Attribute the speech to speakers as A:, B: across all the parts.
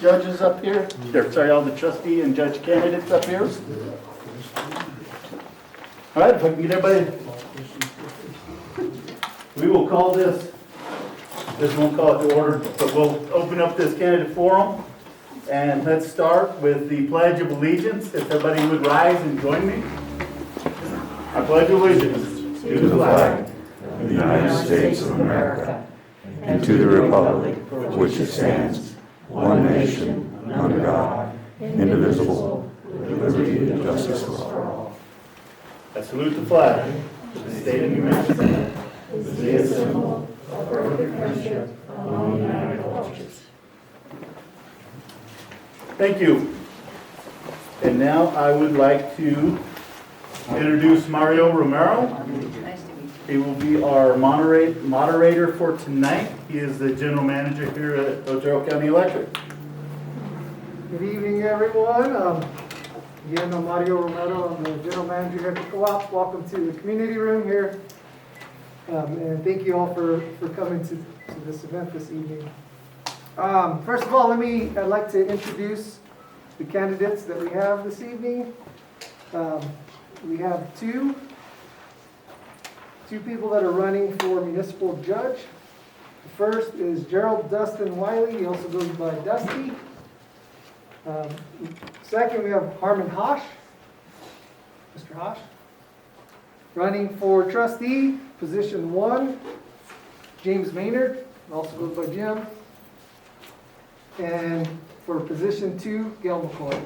A: judges up here. Sorry, all the trustee and judge candidates up here. All right, if I can get everybody. We will call this won't call it to order, but we'll open up this candidate forum. And let's start with the Pledge of Allegiance. If everybody would rise and join me. I pledge allegiance
B: to the flag of the United States of America and to the republic for which it stands, one nation, under God, indivisible, with liberty and justice for all.
A: I salute the flag of the state of New Mexico,
B: the symbol of perfect friendship among the United cultures.
A: Thank you. And now I would like to introduce Mario Romero. He will be our moderator for tonight. He is the general manager here at Otero County Electric.
C: Good evening, everyone. Again, I'm Mario Romero. I'm the general manager here at Co-op. Welcome to the community room here. And thank you all for coming to this event this evening. First of all, I'd like to introduce the candidates that we have this evening. We have two people that are running for municipal judge. The first is Gerald Dustin Wiley. He also goes by Dusty. Second, we have Harmon Hosch. Mr. Hosch. Running for trustee, position 1, James Maynard, also goes by Jim. And for position 2, Gail McCoy.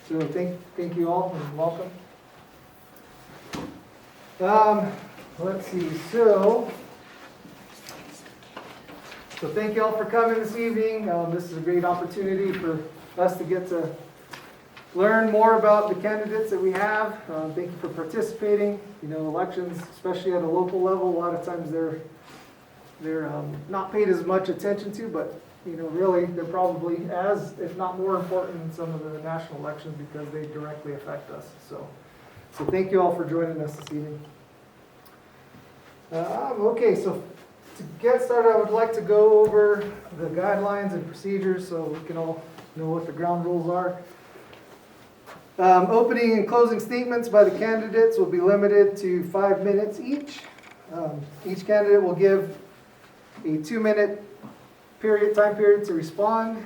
C: So thank you all and welcome. Let's see, so thank you all for coming this evening. This is a great opportunity for us to get to learn more about the candidates that we have. Thank you for participating. You know, elections, especially at a local level, a lot of times they're not paid as much attention to, but you know, really they're probably as, if not more important than some of the national elections because they directly affect us. So thank you all for joining us this evening. Okay, so to get started, I would like to go over the guidelines and procedures so we can all know what the ground rules are. Opening and closing statements by the candidates will be limited to 5 minutes each. Each candidate will give a 2-minute time period to respond.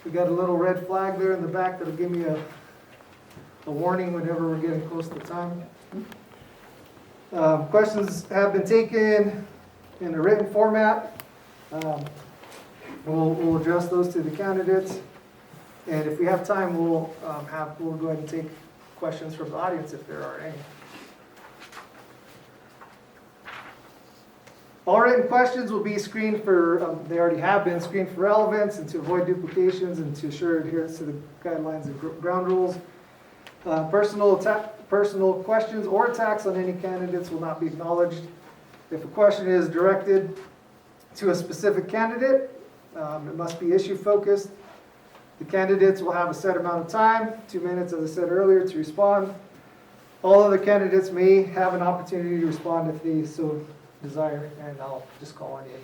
C: We got a little red flag there in the back that'll give me a warning whenever we're getting close to time. Questions have been taken in a written format. We'll address those to the candidates. And if we have time, we'll go ahead and take questions from the audience if there are any. All written questions will be screened for, they already have been screened for relevance and to avoid duplications and to assure adherence to the guidelines and ground rules. Personal questions or attacks on any candidates will not be acknowledged. If a question is directed to a specific candidate, it must be issue focused. The candidates will have a set amount of time, 2 minutes, as I said earlier, to respond. All other candidates may have an opportunity to respond if they so desire, and I'll just call on you.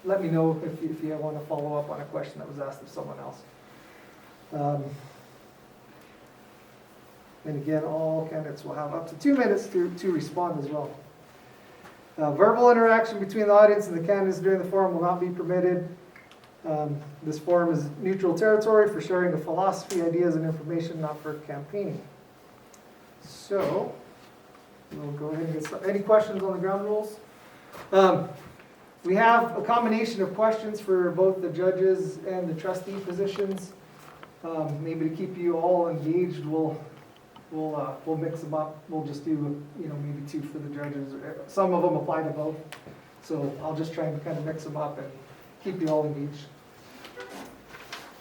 C: Let me know if you want to follow up on a question that was asked of someone else. And again, all candidates will have up to 2 minutes to respond as well. Verbal interaction between the audience and the candidates during the forum will not be permitted. This forum is neutral territory for sharing the philosophy, ideas, and information, not for campaigning. So, we'll go ahead and get started. Any questions on the ground rules? We have a combination of questions for both the judges and the trustee positions. Maybe to keep you all engaged, we'll mix them up. We'll just do, maybe 2 for the judges. Some of them apply to both. So I'll just try and kind of mix them up and keep you all engaged.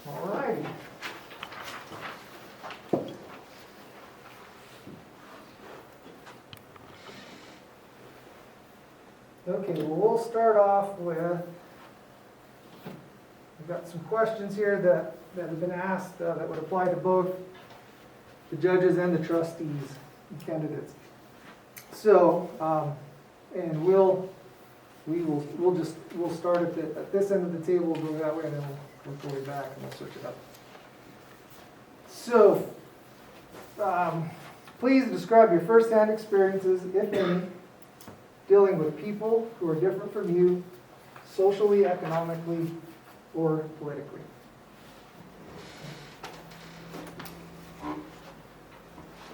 C: All righty. Okay, well, we'll start off with, we've got some questions here that have been asked that would apply to both the judges and the trustees and candidates. So, we'll start at this end of the table, we'll go that way, and then we'll work our way back and we'll switch it up. So, please describe your first-hand experiences, if any, dealing with people who are different from you, socially, economically, or politically.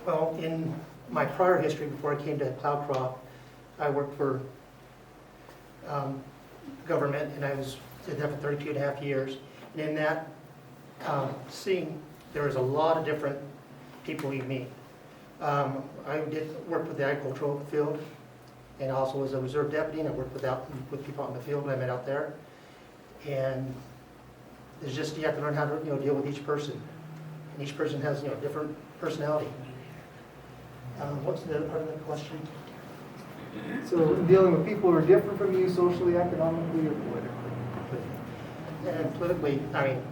D: Well, in my prior history, before I came to Cloudcroft, I worked for government, and I did that for 32 and a half years. And in that scene, there was a lot of different people you meet. I did work with the agricultural field, and also was a reserve deputy, and I worked with people out in the field when I met out there. And there's just, you have to learn how to deal with each person. And each person has different personality. What's the other part of the question?
C: So, dealing with people who are different from you, socially, economically, or politically.
D: And politically, I mean,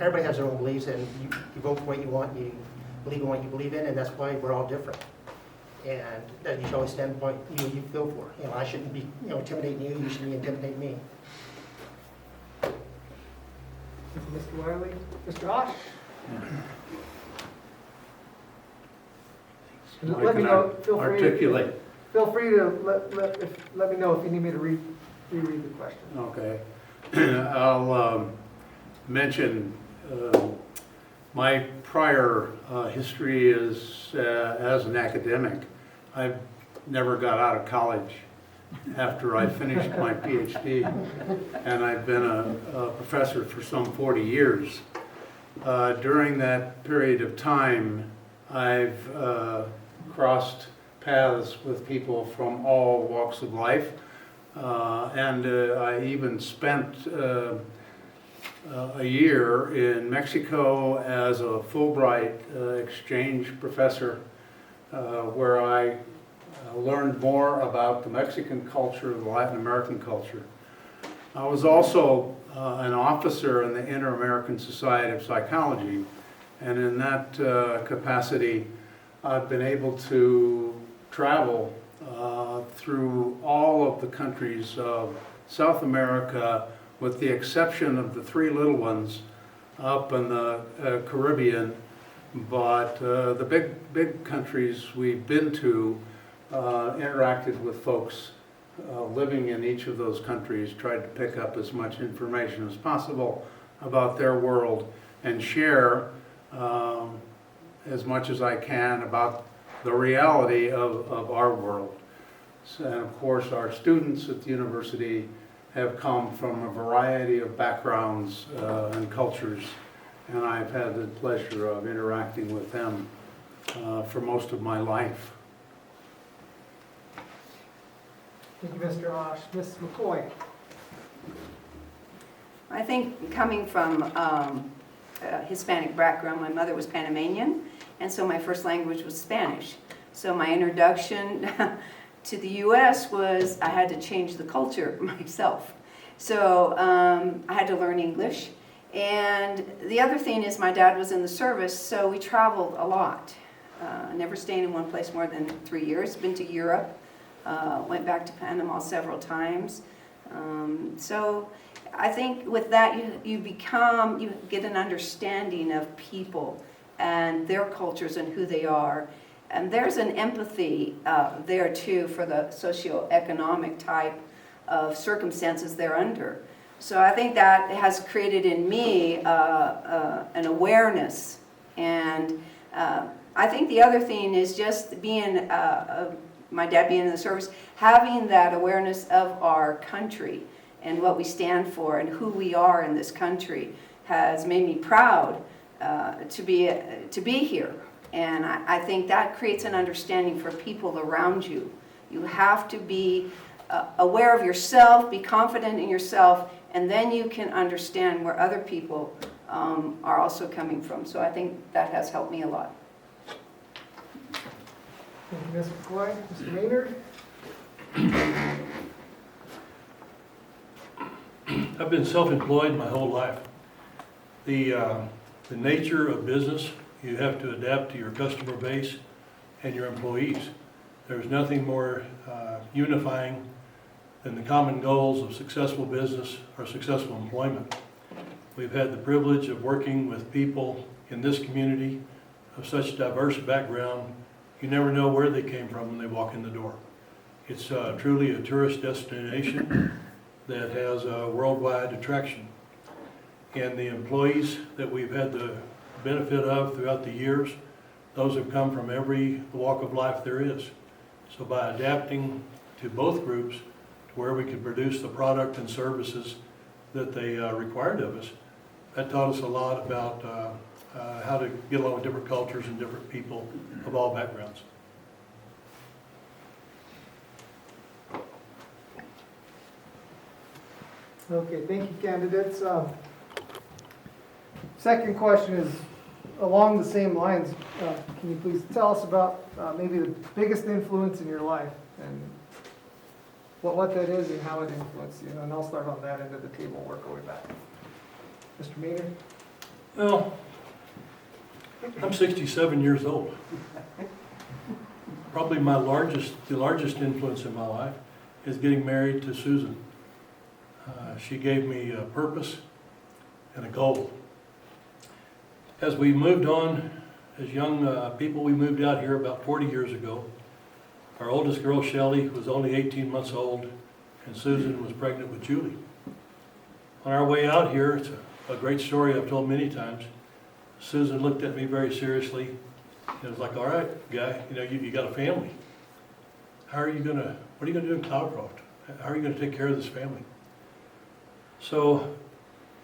D: everybody has their own beliefs, and you vote for what you want, you believe in what you believe in, and that's why we're all different. And that you should always stand by what you feel for. I shouldn't be intimidating you, you shouldn't be intimidating me.
C: Mr. Wiley, Mr. Hosch? Let me know. Feel free.
E: Articulate.
C: Feel free to let me know if you need me to reread the question.
E: Okay. I'll mention my prior history is as an academic. I never got out of college after I finished my PhD, and I've been a professor for some 40 years. During that period of time, I've crossed paths with people from all walks of life, and I even spent a year in Mexico as a Fulbright exchange professor, where I learned more about the Mexican culture, the Latin American culture. I was also an officer in the Inter-American Society of Psychology, and in that capacity, I've been able to travel through all of the countries of South America, with the exception of the three little ones up in the Caribbean. But the big countries we've been to, interacted with folks living in each of those countries, tried to pick up as much information as possible about their world, and share as much as I can about the reality of our world. And of course, our students at the university have come from a variety of backgrounds and cultures, and I've had the pleasure of interacting with them for most of my life.
C: Thank you, Mr. Hosch. Ms. McCoy?
F: I think coming from a Hispanic background, my mother was Panamanian, and so my first language was Spanish. So my introduction to the U.S. was I had to change the culture myself. So I had to learn English. And the other thing is my dad was in the service, so we traveled a lot. Never staying in one place more than 3 years. Been to Europe, went back to Panama several times. So I think with that you get an understanding of people and their cultures and who they are. And there's an empathy there too for the socioeconomic type of circumstances they're under. So I think that has created in me an awareness. And I think the other thing is just being, my dad being in the service, having that awareness of our country and what we stand for and who we are in this country has made me proud to be here. And I think that creates an understanding for people around you. You have to be aware of yourself, be confident in yourself, and then you can understand where other people are also coming from. So I think that has helped me a lot.
C: Thank you, Ms. McCoy. Mr. Maynard?
G: I've been self-employed my whole life. The nature of business, you have to adapt to your customer base and your employees. There's nothing more unifying than the common goals of successful business or successful employment. We've had the privilege of working with people in this community of such diverse background. You never know where they came from when they walk in the door. It's truly a tourist destination that has a worldwide attraction. And the employees that we've had the benefit of throughout the years, those have come from every walk of life there is. So by adapting to both groups, to where we could produce the product and services that they required of us, that taught us a lot about how to get along with different cultures and different people of all backgrounds.
C: Okay, thank you, candidates. Second question is along the same lines. Can you please tell us about maybe the biggest influence in your life and what that is and how it influenced you? And I'll start on that end of the table, work our way back. Mr. Maynard?
G: Well, I'm 67 years old. Probably the largest influence in my life is getting married to Susan. She gave me a purpose and a goal. As we moved on, as young people, we moved out here about 40 years ago. Our oldest girl, Shelley, was only 18 months old, and Susan was pregnant with Julie. On our way out here, it's a great story I've told many times. Susan looked at me very seriously and was like, all right, guy, you got a family. What are you gonna do in Cloudcroft? How are you gonna take care of this family? So,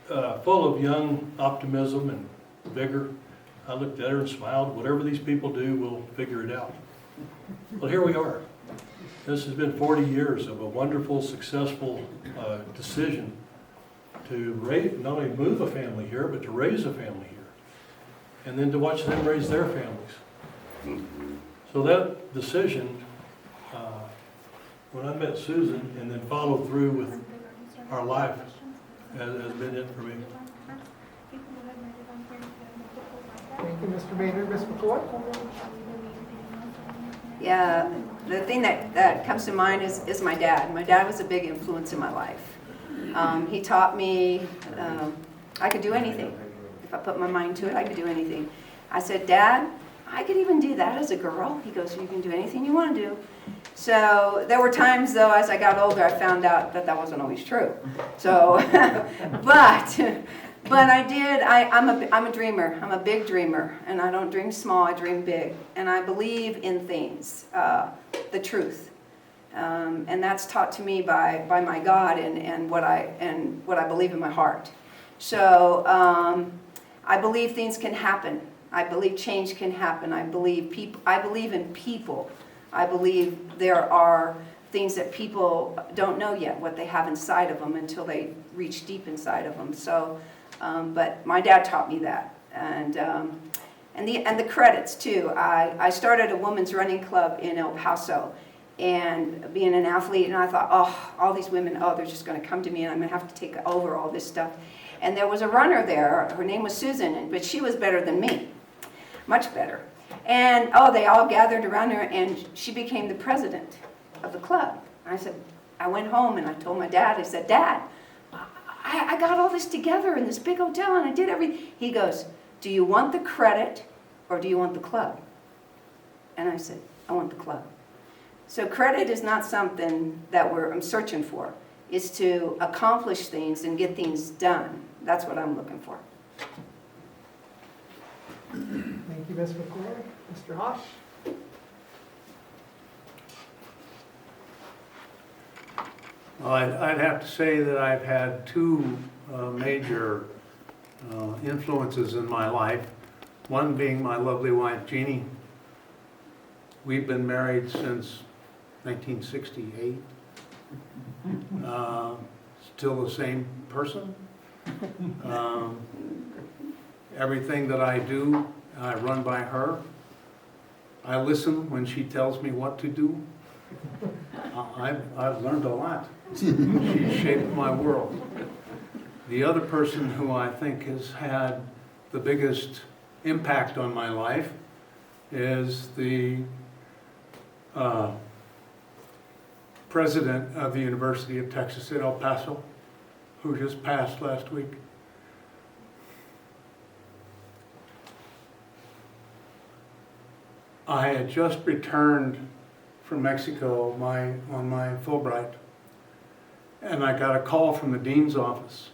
G: full of young optimism and vigor, I looked at her and smiled. Whatever these people do, we'll figure it out. Well, here we are. This has been 40 years of a wonderful, successful decision to not only move a family here, but to raise a family here. And then to watch them raise their families. So that decision, when I met Susan and then followed through with our life, has been it for me.
C: Thank you, Mr. Maynard. Ms. McCoy?
F: Yeah, the thing that comes to mind is my dad. My dad was a big influence in my life. He taught me I could do anything. If I put my mind to it, I could do anything. I said, Dad, I could even do that as a girl. He goes, you can do anything you want to do. So there were times, though, as I got older, I found out that wasn't always true. So, but I did. I'm a dreamer. I'm a big dreamer, and I don't dream small. I dream big, and I believe in things, the truth, and that's taught to me by my God and what I believe in my heart. So I believe things can happen. I believe change can happen. I believe in people. I believe there are things that people don't know yet, what they have inside of them until they reach deep inside of them. So, but my dad taught me that, and the credits too. I started a women's running club in El Paso, and being an athlete, and I thought, oh, all these women, they're just going to come to me, and I'm going to have to take over all this stuff. And there was a runner there. Her name was Susan, but she was better than me, much better. And they all gathered around her, and she became the president of the club. I went home and I told my dad, I said, Dad, I got all this together in this big hotel and I did everything. He goes, do you want the credit or do you want the club? And I said, I want the club. So credit is not something that I'm searching for. It's to accomplish things and get things done. That's what I'm looking for.
C: Thank you, Ms. McCoy. Mr. Hosch?
E: Well, I'd have to say that I've had two major influences in my life. One being my lovely wife, Jeannie. We've been married since 1968. Still the same person. Everything that I do, I run by her. I listen when she tells me what to do. I've learned a lot. She shaped my world. The other person who I think has had the biggest impact on my life is the president of the University of Texas at El Paso, who just passed last week. I had just returned from Mexico on my Fulbright, and I got a call from the dean's office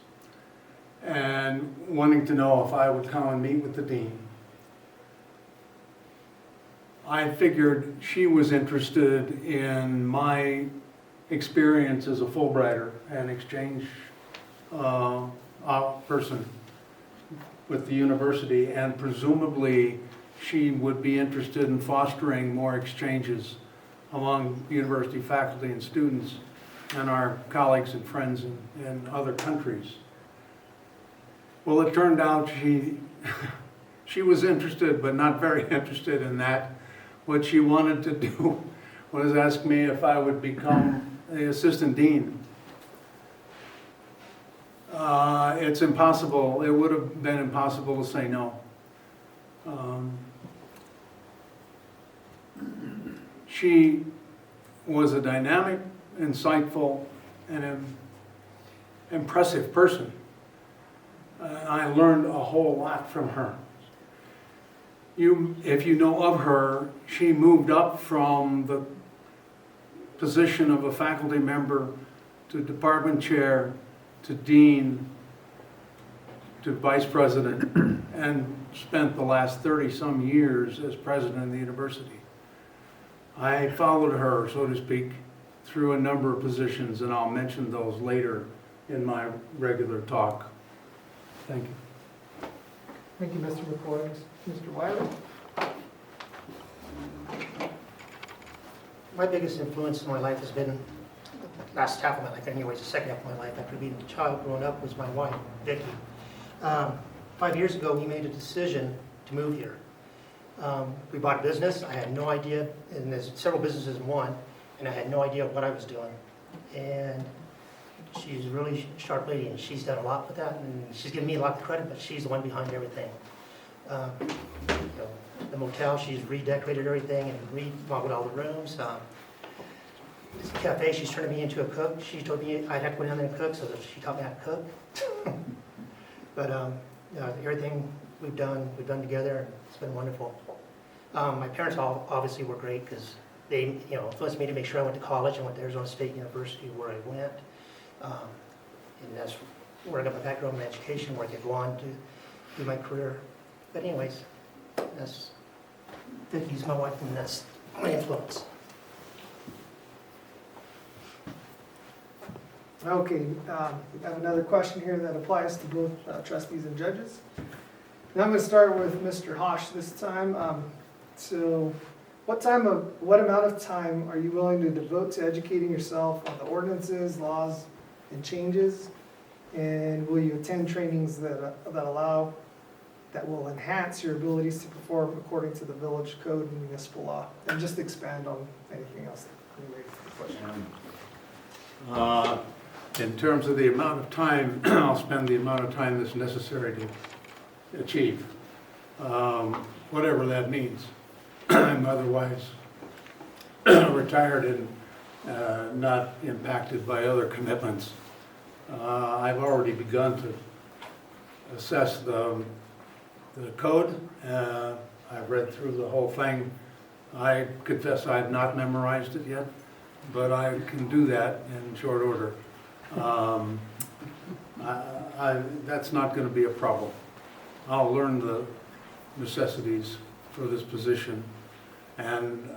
E: and wanting to know if I would come and meet with the dean. I figured she was interested in my experience as a Fulbrighter and exchange person with the university, and presumably she would be interested in fostering more exchanges among university faculty and students and our colleagues and friends in other countries. Well, it turned out she was interested, but not very interested in that. What she wanted to do was ask me if I would become the assistant dean. It's impossible. It would have been impossible to say no. She was a dynamic, insightful, and impressive person. I learned a whole lot from her. If you know of her, she moved up from the position of a faculty member to department chair, to dean, to vice president, and spent the last 30-some years as president of the university. I followed her, so to speak, through a number of positions, and I'll mention those later in my regular talk. Thank you.
C: Thank you, Mr. McCoy. Mr. Wiley?
D: My biggest influence in my life has been, the last half of my life anyways, the second half of my life after being a child growing up, was my wife, Vicki. 5 years ago, we made a decision to move here. We bought a business. I had no idea, and there's several businesses in one, and I had no idea what I was doing. And she's a really sharp lady, and she's done a lot with that, and she's given me a lot of credit, but she's the one behind everything. The motel, she's redecorated everything and remodeled all the rooms. This cafe, she's turning me into a cook. She told me I'd have to go down there and cook, so she taught me how to cook. But everything we've done together, and it's been wonderful. My parents all obviously were great because they, influenced me to make sure I went to college. I went to Arizona State University, where I went, and that's where I got my background in education, where I could go on to do my career. But anyways, Vicki's my wife, and that's my influence.
C: Okay, we have another question here that applies to both trustees and judges. And I'm going to start with Mr. Hosch this time. So what amount of time are you willing to devote to educating yourself on the ordinances, laws, and changes? And will you attend trainings that will enhance your abilities to perform according to the village code and municipal law? And just expand on anything else that you raised in the question.
E: In terms of the amount of time, I'll spend the amount of time that's necessary to achieve, whatever that means. I'm otherwise retired and not impacted by other commitments. I've already begun to assess the code. I've read through the whole thing. I confess I have not memorized it yet, but I can do that in short order. That's not going to be a problem. I'll learn the necessities for this position, and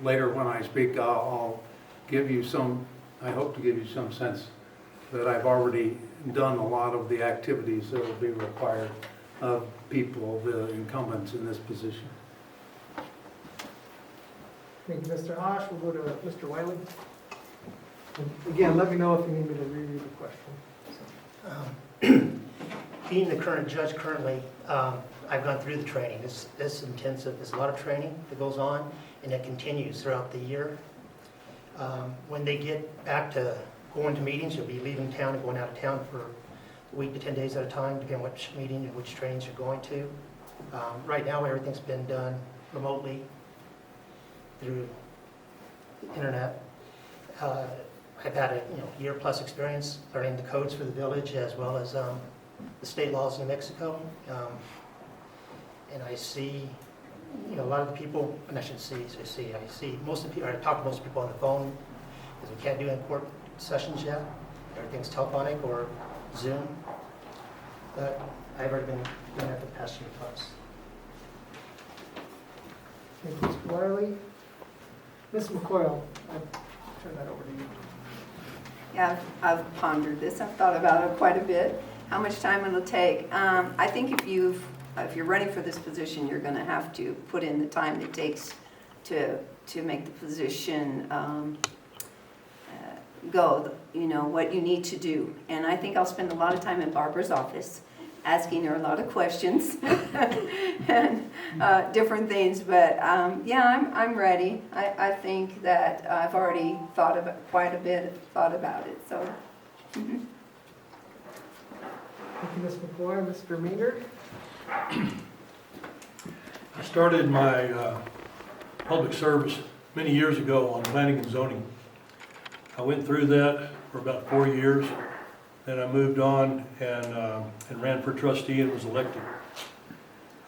E: later when I speak, I'll give you some, I hope to give you some sense that I've already done a lot of the activities that will be required of people, the incumbents in this position.
C: Thank you, Mr. Hosch. We'll go to Mr. Wiley. And again, let me know if you need me to reread the question.
D: Being the current judge currently, I've gone through the training. It's intensive. There's a lot of training that goes on, and it continues throughout the year. When they get back to going to meetings, you'll be leaving town and going out of town for a week to 10 days at a time, depending on which meeting and which trainings you're going to. Right now, everything's been done remotely through the internet. I've had a year-plus experience learning the codes for the village, as well as the state laws in New Mexico. And I see you know, a lot of the people, and I should say, I see most of the people, I talk to most people on the phone, because we can't do in-court sessions yet. Everything's telephonic or Zoom. But I've already been doing that for the past few months.
C: Thank you, Mr. Wiley. Ms. McCoy, I'll turn that over to you.
F: Yeah, I've pondered this. I've thought about it quite a bit, how much time it'll take. I think if you're running for this position, you're going to have to put in the time it takes to make the position go, you know, what you need to do. And I think I'll spend a lot of time in Barbara's office asking her a lot of questions and different things. But yeah, I'm ready. I think that I've already thought about quite a bit about it. So.
C: Thank you, Ms. McCoy. Mr. Maynard?
G: I started my public service many years ago on planning and zoning. I went through that for about 4 years. Then I moved on and ran for trustee and was elected.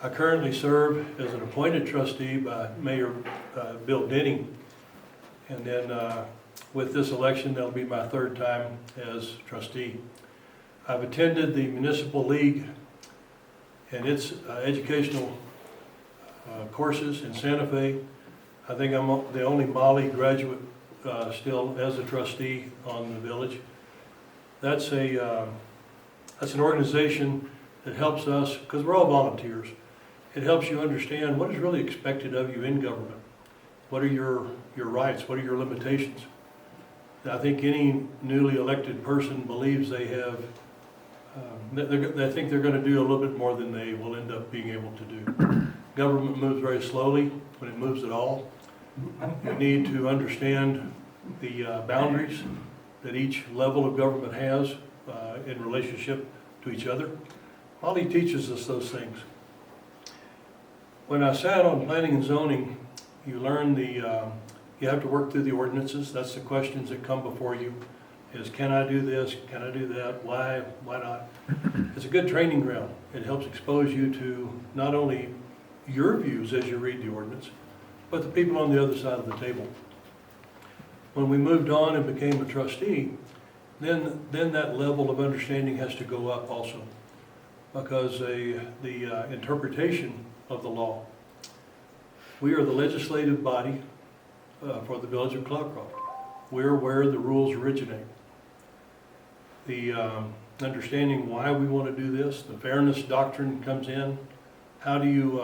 G: I currently serve as an appointed trustee by Mayor Bill Denny. And then with this election, that'll be my 3rd time as trustee. I've attended the Municipal League and its educational courses in Santa Fe. I think I'm the only Molly graduate still as a trustee on the village. That's an organization that helps us, because we're all volunteers. It helps you understand what is really expected of you in government. What are your rights? What are your limitations? I think any newly elected person believes they have, they think they're going to do a little bit more than they will end up being able to do. Government moves very slowly, when it moves at all. You need to understand the boundaries that each level of government has in relationship to each other. Molly teaches us those things. When I sat on planning and zoning, you learn you have to work through the ordinances. That's the questions that come before you, is can I do this, can I do that, why not? It's a good training ground. It helps expose you to not only your views as you read the ordinance, but the people on the other side of the table. When we moved on and became a trustee, then that level of understanding has to go up also, because the interpretation of the law. We are the legislative body for the village of Cloudcroft. We're where the rules originate. The understanding why we want to do this, the fairness doctrine comes in. How do you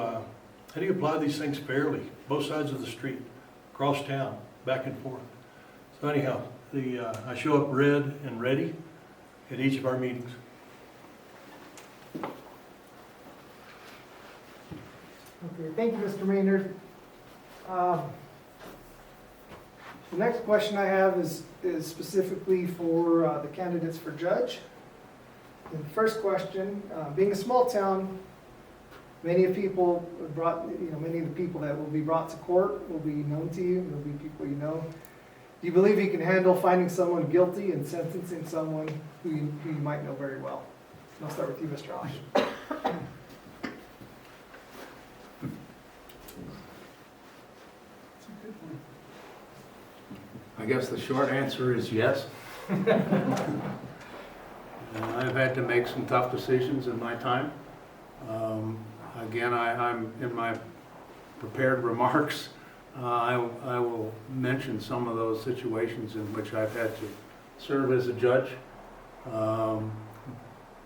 G: apply these things fairly, both sides of the street, across town, back and forth? So anyhow, I show up red and ready at each of our meetings.
C: Okay, thank you, Mr. Maynard. The next question I have is specifically for the candidates for judge. And the first question, being a small town, many of the people that will be brought to court will be known to you, will be people you know. Do you believe you can handle finding someone guilty and sentencing someone who you might know very well? And I'll start with you, Mr. Hosch.
E: I guess the short answer is yes. I've had to make some tough decisions in my time. Again, I'm in my prepared remarks. I will mention some of those situations in which I've had to serve as a judge.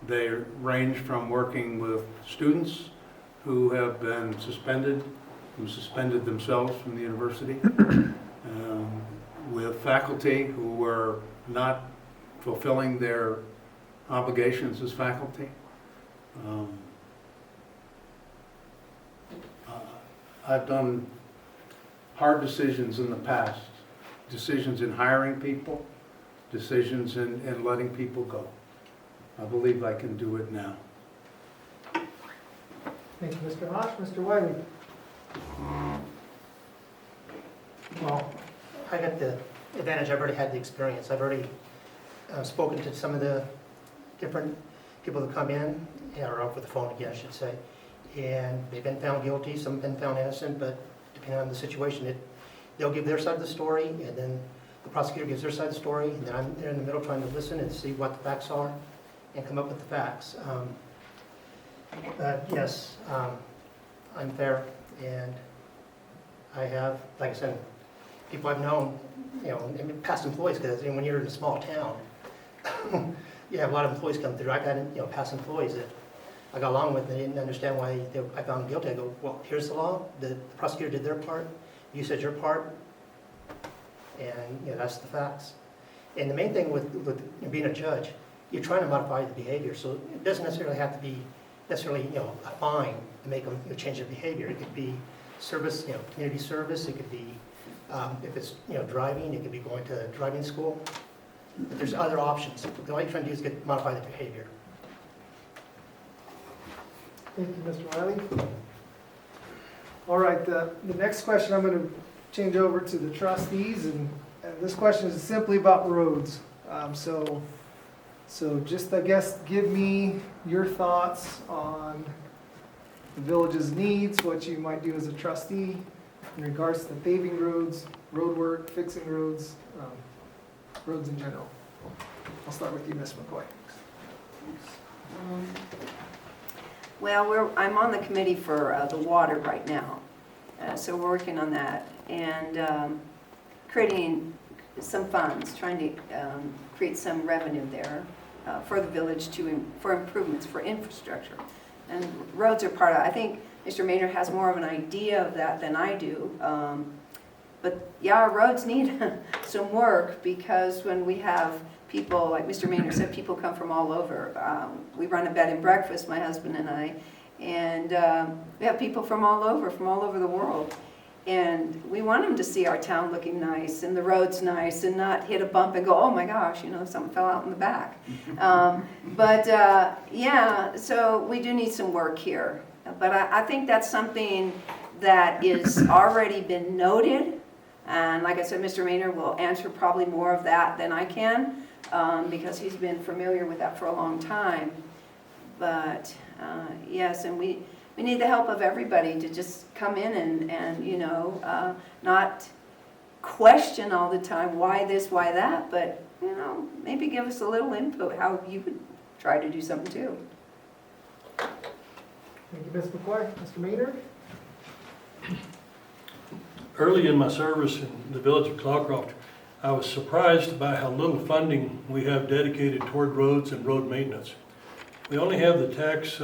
E: They range from working with students who have been suspended, who suspended themselves from the university, with faculty who were not fulfilling their obligations as faculty. I've done hard decisions in the past, decisions in hiring people, decisions in letting people go. I believe I can do it now.
C: Thank you, Mr. Hosch. Mr. Wiley.
D: Well, I got the advantage, I've already had the experience. I've already spoken to some of the different people that come in, or over the phone again, I should say. and they've been found guilty, some have been found innocent, but depending on the situation, they'll give their side of the story, and then the prosecutor gives their side of the story, and then I'm there in the middle trying to listen and see what the facts are and come up with the facts. Yes, I'm fair, and I have, like I said, people I've known, and past employees, because when you're in a small town, you have a lot of employees come through. I got, past employees that I got along with, and they didn't understand why I found them guilty. I go, well, here's the law. The prosecutor did their part. You said your part, and that's the facts. And the main thing with being a judge, you're trying to modify the behavior, so it doesn't necessarily have to be a fine to make them change their behavior. It could be service, community service. It could be if it's driving, it could be going to driving school. But there's other options. All you're trying to do is modify the behavior.
C: Thank you, Mr. Wiley. All right, the next question I'm going to change over to the trustees, and this question is simply about roads. So just, I guess, give me your thoughts on the village's needs, what you might do as a trustee in regards to paving roads, road work, fixing roads, roads in general. I'll start with you, Ms. McCoy.
F: Well, I'm on the committee for the water right now, so we're working on that and creating some funds, trying to create some revenue there for the village for improvements, for infrastructure. And roads are part of it. I think Mr. Maynard has more of an idea of that than I do. But yeah, our roads need some work, because when we have people, like Mr. Maynard said, people come from all over. We run a bed and breakfast, my husband and I, and we have people from all over the world. And we want them to see our town looking nice and the roads nice, and not hit a bump and go, oh my gosh, something fell out in the back. Yeah, so we do need some work here. But I think that's something that is already been noted. And like I said, Mr. Maynard will answer probably more of that than I can, because he's been familiar with that for a long time. But yes, and we need the help of everybody to just come in and not question all the time, why this, why that, but, maybe give us a little input how you would try to do something too.
C: Thank you, Ms. McCoy. Mr. Maynard?
G: Early in my service in the village of Cloudcroft, I was surprised by how little funding we have dedicated toward roads and road maintenance. We only have the tax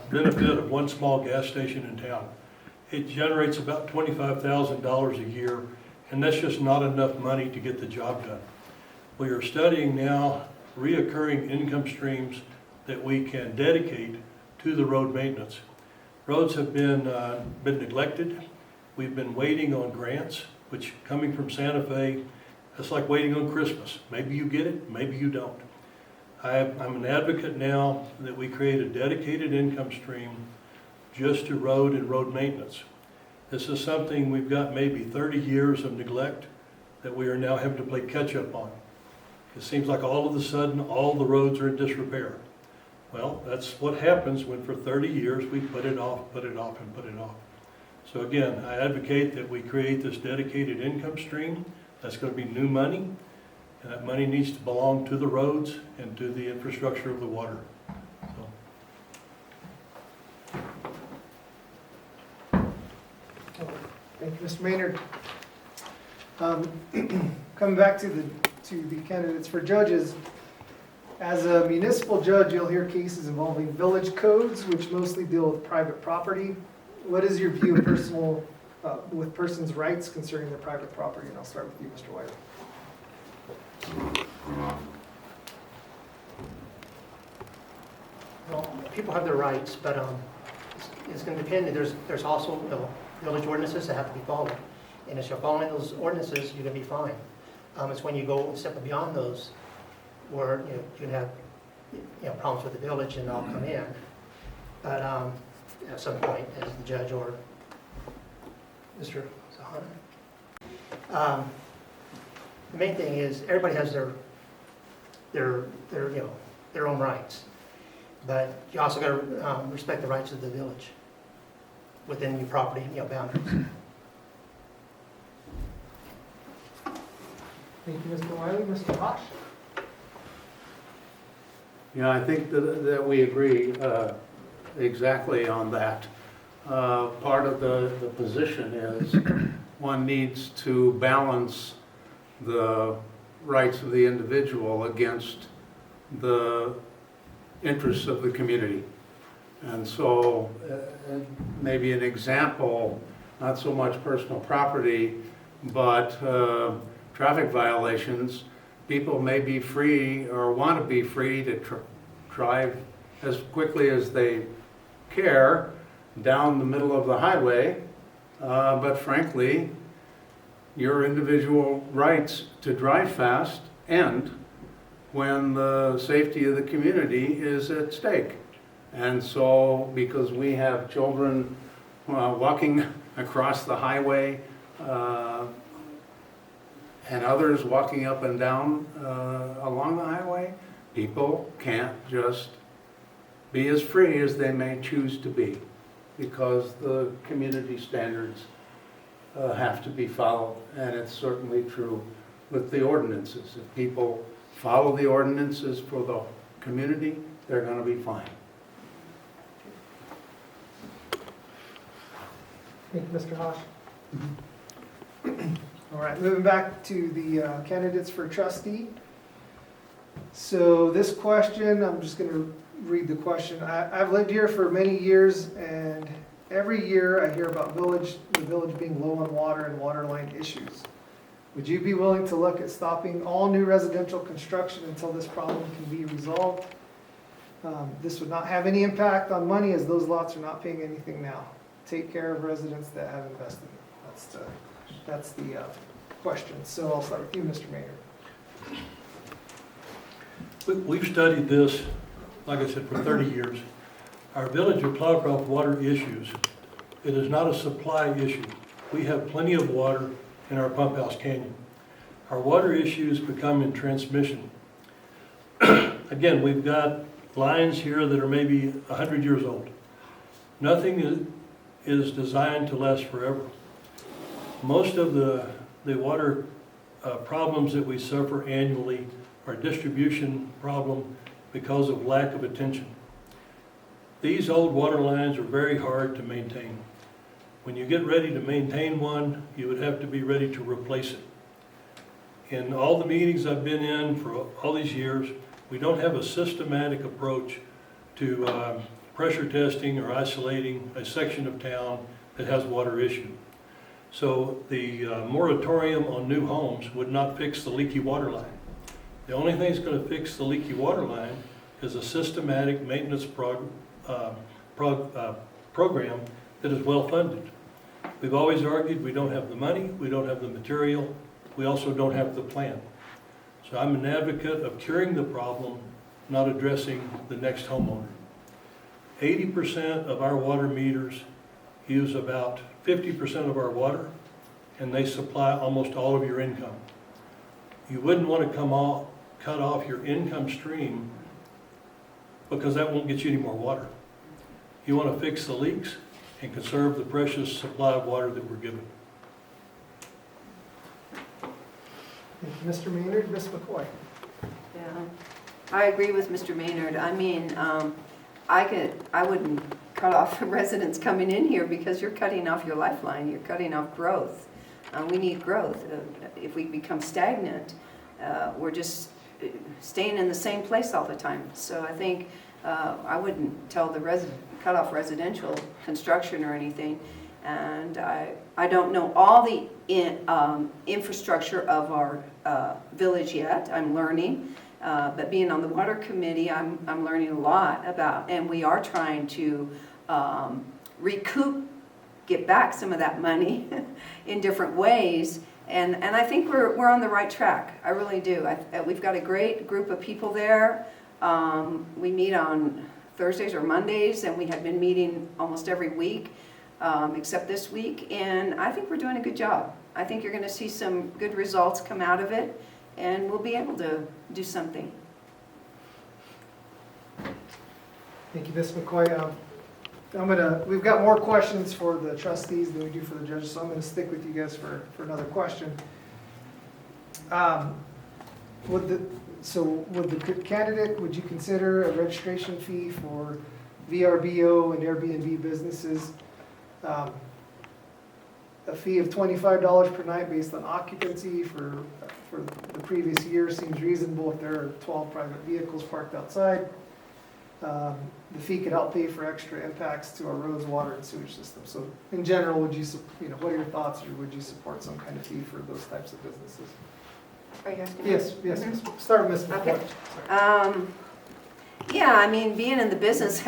G: benefit of one small gas station in town. It generates about $25,000 a year, and that's just not enough money to get the job done. We are studying now reoccurring income streams that we can dedicate to the road maintenance. Roads have been neglected. We've been waiting on grants, which coming from Santa Fe, it's like waiting on Christmas. Maybe you get it, maybe you don't. I'm an advocate now that we create a dedicated income stream just to road and road maintenance. This is something we've got maybe 30 years of neglect that we are now having to play catch up on. It seems like all of a sudden all the roads are in disrepair. Well, that's what happens when for 30 years we put it off, and put it off. So again, I advocate that we create this dedicated income stream. That's going to be new money, and that money needs to belong to the roads and to the infrastructure of the water.
C: Thank you, Mr. Maynard. Coming back to the candidates for judges, as a municipal judge, you'll hear cases involving village codes, which mostly deal with private property. What is your view of with persons' rights concerning their private property? And I'll start with you, Mr. Wiley.
D: Well, people have their rights, but it's going to depend. There's also village ordinances that have to be followed, and if you're following those ordinances, you're going to be fine. It's when you go a step beyond those where you can have problems with the village, and they'll come in. But at some point, as the judge or Mr. Zahana, the main thing is everybody has their own rights, but you also got to respect the rights of the village. within your property, boundaries.
C: Thank you, Mr. Wiley. Mr. Hosch?
E: Yeah, I think that we agree exactly on that. Part of the position is one needs to balance the rights of the individual against the interests of the community. And so maybe an example, not so much personal property, but traffic violations. People may be free or want to be free to drive as quickly as they care down the middle of the highway, but frankly, your individual rights to drive fast end when the safety of the community is at stake. And so, because we have children walking across the highway and others walking up and down along the highway, people can't just be as free as they may choose to be, because the community standards have to be followed, and it's certainly true with the ordinances. If people follow the ordinances for the community, they're going to be fine.
C: Thank you, Mr. Hosch. All right, moving back to the candidates for trustee. So this question, I'm just going to read the question. I've lived here for many years, and every year I hear about the village being low on water and water line issues. Would you be willing to look at stopping all new residential construction until this problem can be resolved? This would not have any impact on money, as those lots are not paying anything now. Take care of residents that have invested. That's the question. So I'll start with you, Mr. Maynard.
G: We've studied this, like I said, for 30 years. Our village of Cloudcroft water issues, it is not a supply issue. We have plenty of water in our pump house canyon. Our water issues become in transmission. Again, we've got lines here that are maybe 100 years old. Nothing is designed to last forever. Most of the water problems that we suffer annually are distribution problem because of lack of attention. These old water lines are very hard to maintain. When you get ready to maintain one, you would have to be ready to replace it. In all the meetings I've been in for all these years, we don't have a systematic approach to pressure testing or isolating a section of town that has water issue. So the moratorium on new homes would not fix the leaky water line. The only thing that's going to fix the leaky water line is a systematic maintenance program that is well funded. We've always argued we don't have the money, we don't have the material, we also don't have the plan. So I'm an advocate of curing the problem, not addressing the next homeowner. 80% of our water meters use about 50% of our water, and they supply almost all of your income. You wouldn't want to cut off your income stream, because that won't get you any more water. You want to fix the leaks and conserve the precious supply of water that we're given.
C: Thank you, Mr. Maynard. Ms. McCoy.
F: Yeah, I agree with Mr. Maynard. I mean, I wouldn't cut off residents coming in here, because you're cutting off your lifeline. You're cutting off growth. We need growth. If we become stagnant, we're just staying in the same place all the time. So I think I wouldn't tell the cut off residential construction or anything. And I don't know all the infrastructure of our village yet. I'm learning. But being on the water committee, I'm learning a lot about, and we are trying to get back some of that money in different ways. And I think we're on the right track. I really do. We've got a great group of people there. We meet on Thursdays or Mondays, and we have been meeting almost every week, except this week. And I think we're doing a good job. I think you're going to see some good results come out of it, and we'll be able to do something.
C: Thank you, Ms. McCoy. we've got more questions for the trustees than we do for the judges, so I'm gonna stick with you guys for another question. Would the candidate, would you consider a registration fee for VRBO and Airbnb businesses? A fee of $25 per night based on occupancy for the previous year seems reasonable if there are 12 private vehicles parked outside. The fee could help pay for extra impacts to our roads, water, and sewage system. So in general, would you, what are your thoughts, or would you support some kind of fee for those types of businesses?
F: Are you asking me?
C: Yes, start with Ms. McCoy.
F: Okay. Yeah, I mean, being in the business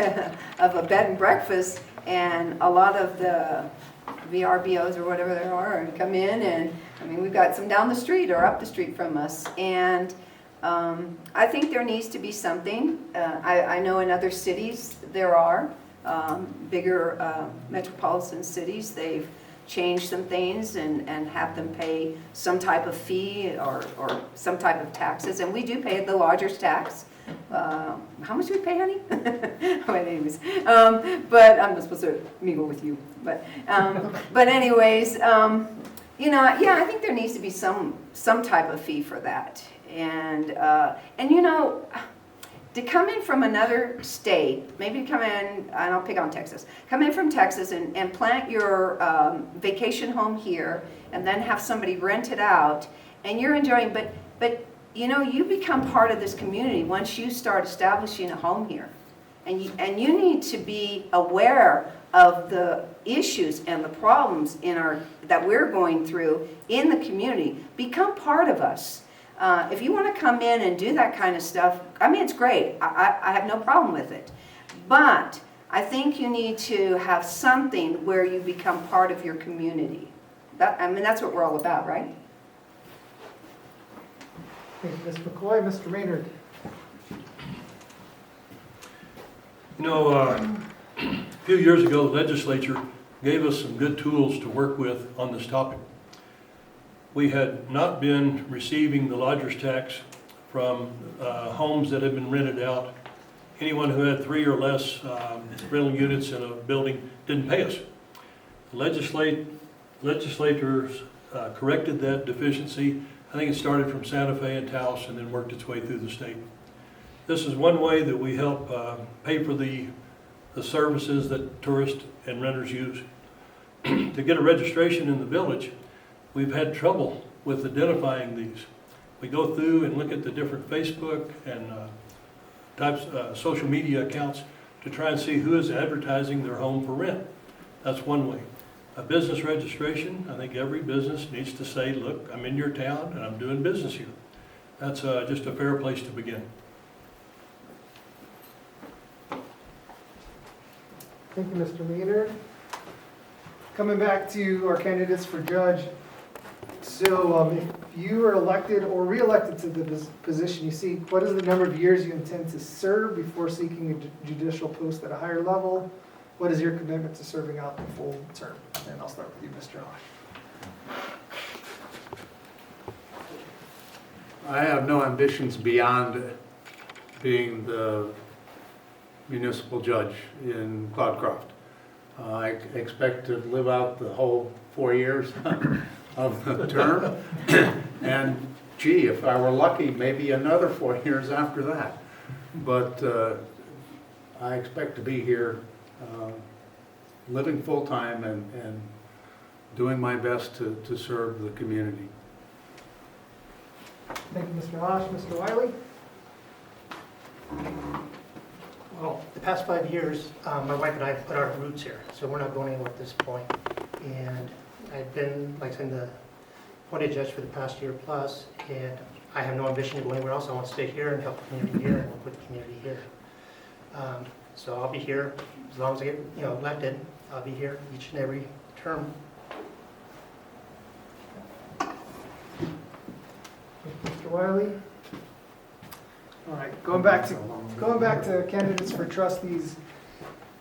F: of a bed and breakfast, and a lot of the VRBOs or whatever there are, and come in, and I mean, we've got some down the street or up the street from us, and I think there needs to be something. I know in other cities there are bigger metropolitan cities. They've changed some things and have them pay some type of fee or some type of taxes, and we do pay the lodger's tax. How much do we pay, honey? My name is. But I'm not supposed to mingle with you. But anyways, you know, yeah, I think there needs to be some type of fee for that. And you know, to come in from another state, maybe come in, and I'll pick on Texas, come in from Texas and plant your vacation home here, and then have somebody rent it out, and you're enjoying, but you know, you become part of this community once you start establishing a home here. And you need to be aware of the issues and the problems that we're going through in the community. Become part of us. If you want to come in and do that kind of stuff, I mean, it's great. I have no problem with it. But I think you need to have something where you become part of your community. I mean, that's what we're all about, right?
C: Thank you, Ms. McCoy. Mr. Maynard.
G: You know, a few years ago, the legislature gave us some good tools to work with on this topic. We had not been receiving the lodger's tax from homes that had been rented out. Anyone who had 3 or less rental units in a building didn't pay us. The legislators corrected that deficiency. I think it started from Santa Fe and Taos and then worked its way through the state. This is one way that we help pay for the services that tourists and renters use. To get a registration in the village, we've had trouble with identifying these. We go through and look at the different Facebook and social media accounts to try and see who is advertising their home for rent. That's one way. A business registration, I think every business needs to say, look, I'm in your town and I'm doing business here. That's just a fair place to begin.
C: Thank you, Mr. Maynard. Coming back to our candidates for judge. So if you are elected or re-elected to the position you seek, what is the number of years you intend to serve before seeking a judicial post at a higher level? What is your commitment to serving out the full term? And I'll start with you, Mr. Hosch.
E: I have no ambitions beyond being the municipal judge in Cloudcroft. I expect to live out the whole 4 years of the term. And gee, if I were lucky, maybe another 4 years after that. But I expect to be here living full-time and doing my best to serve the community.
C: Thank you, Mr. Hosch. Mr. Wiley?
D: Well, the past 5 years, my wife and I have put our roots here, so we're not going anywhere at this point. And I've been, like I said, the appointed judge for the past year plus, and I have no ambition to go anywhere else. I want to stay here and help the community here and work with the community here. So I'll be here as long as I get elected. I'll be here each and every term.
C: Mr. Wiley? All right, going back to candidates for trustees.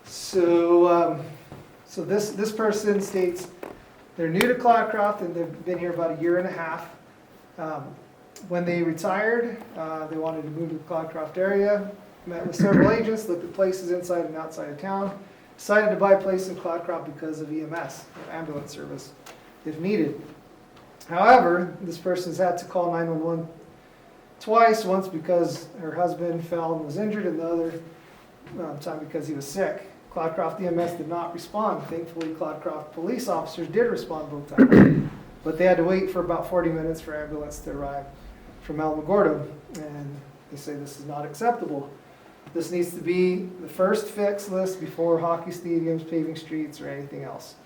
C: So, this person states they're new to Cloudcroft and they've been here about 1.5 years. When they retired, they wanted to move to the Cloudcroft area. Met with several agents, looked at places inside and outside of town. Decided to buy a place in Cloudcroft because of EMS, ambulance service, if needed. However, this person's had to call 911 twice, once because her husband fell and was injured, and the other time because he was sick. Cloudcroft EMS did not respond. Thankfully, Cloudcroft police officers did respond both times, but they had to wait for about 40 minutes for ambulance to arrive from Alamogordo, and they say this is not acceptable. This needs to be the first fix list before hockey stadiums, paving streets, or anything else.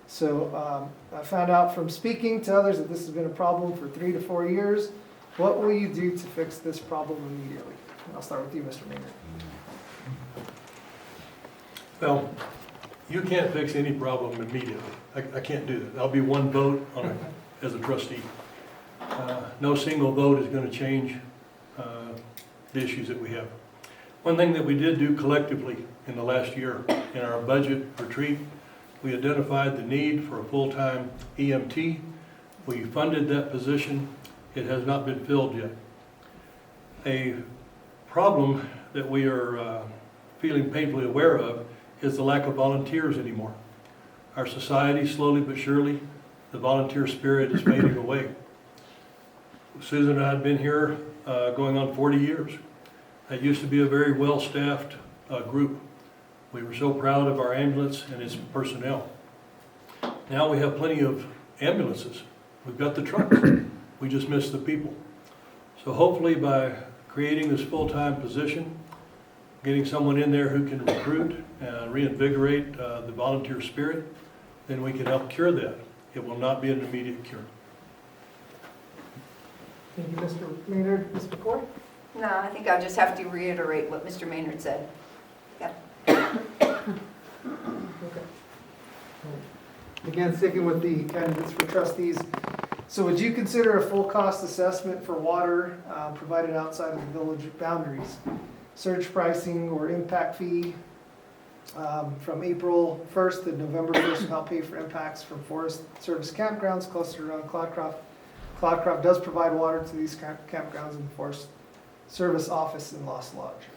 C: So I found out from speaking to others that this has been a problem for 3 to 4 years. What will you do to fix this problem immediately? And I'll start with you, Mr. Maynard.
G: Well, you can't fix any problem immediately. I can't do that. I'll be one vote on it as a trustee. No single vote is going to change the issues that we have. One thing that we did do collectively in the last year in our budget retreat, we identified the need for a full-time EMT. We funded that position. It has not been filled yet. A problem that we are feeling painfully aware of is the lack of volunteers anymore. Our society, slowly but surely, the volunteer spirit is fading away. Susan and I have been here going on 40 years. That used to be a very well-staffed group. We were so proud of our ambulance and its personnel. Now we have plenty of ambulances. We've got the trucks. We just miss the people. So hopefully by creating this full-time position, getting someone in there who can recruit and reinvigorate the volunteer spirit, then we can help cure that. It will not be an immediate cure.
C: Thank you, Mr. Maynard. Ms. McCoy?
F: No, I think I'll just have to reiterate what Mr. Maynard said.
C: Okay. Again, sticking with the candidates for trustees. So would you consider a full cost assessment for water provided outside of the village boundaries? Surge pricing or impact fee from April 1st to November 1st to help pay for impacts from Forest Service campgrounds clustered around Cloudcroft. Cloudcroft does provide water to these campgrounds in the Forest Service office in Lost Lodge.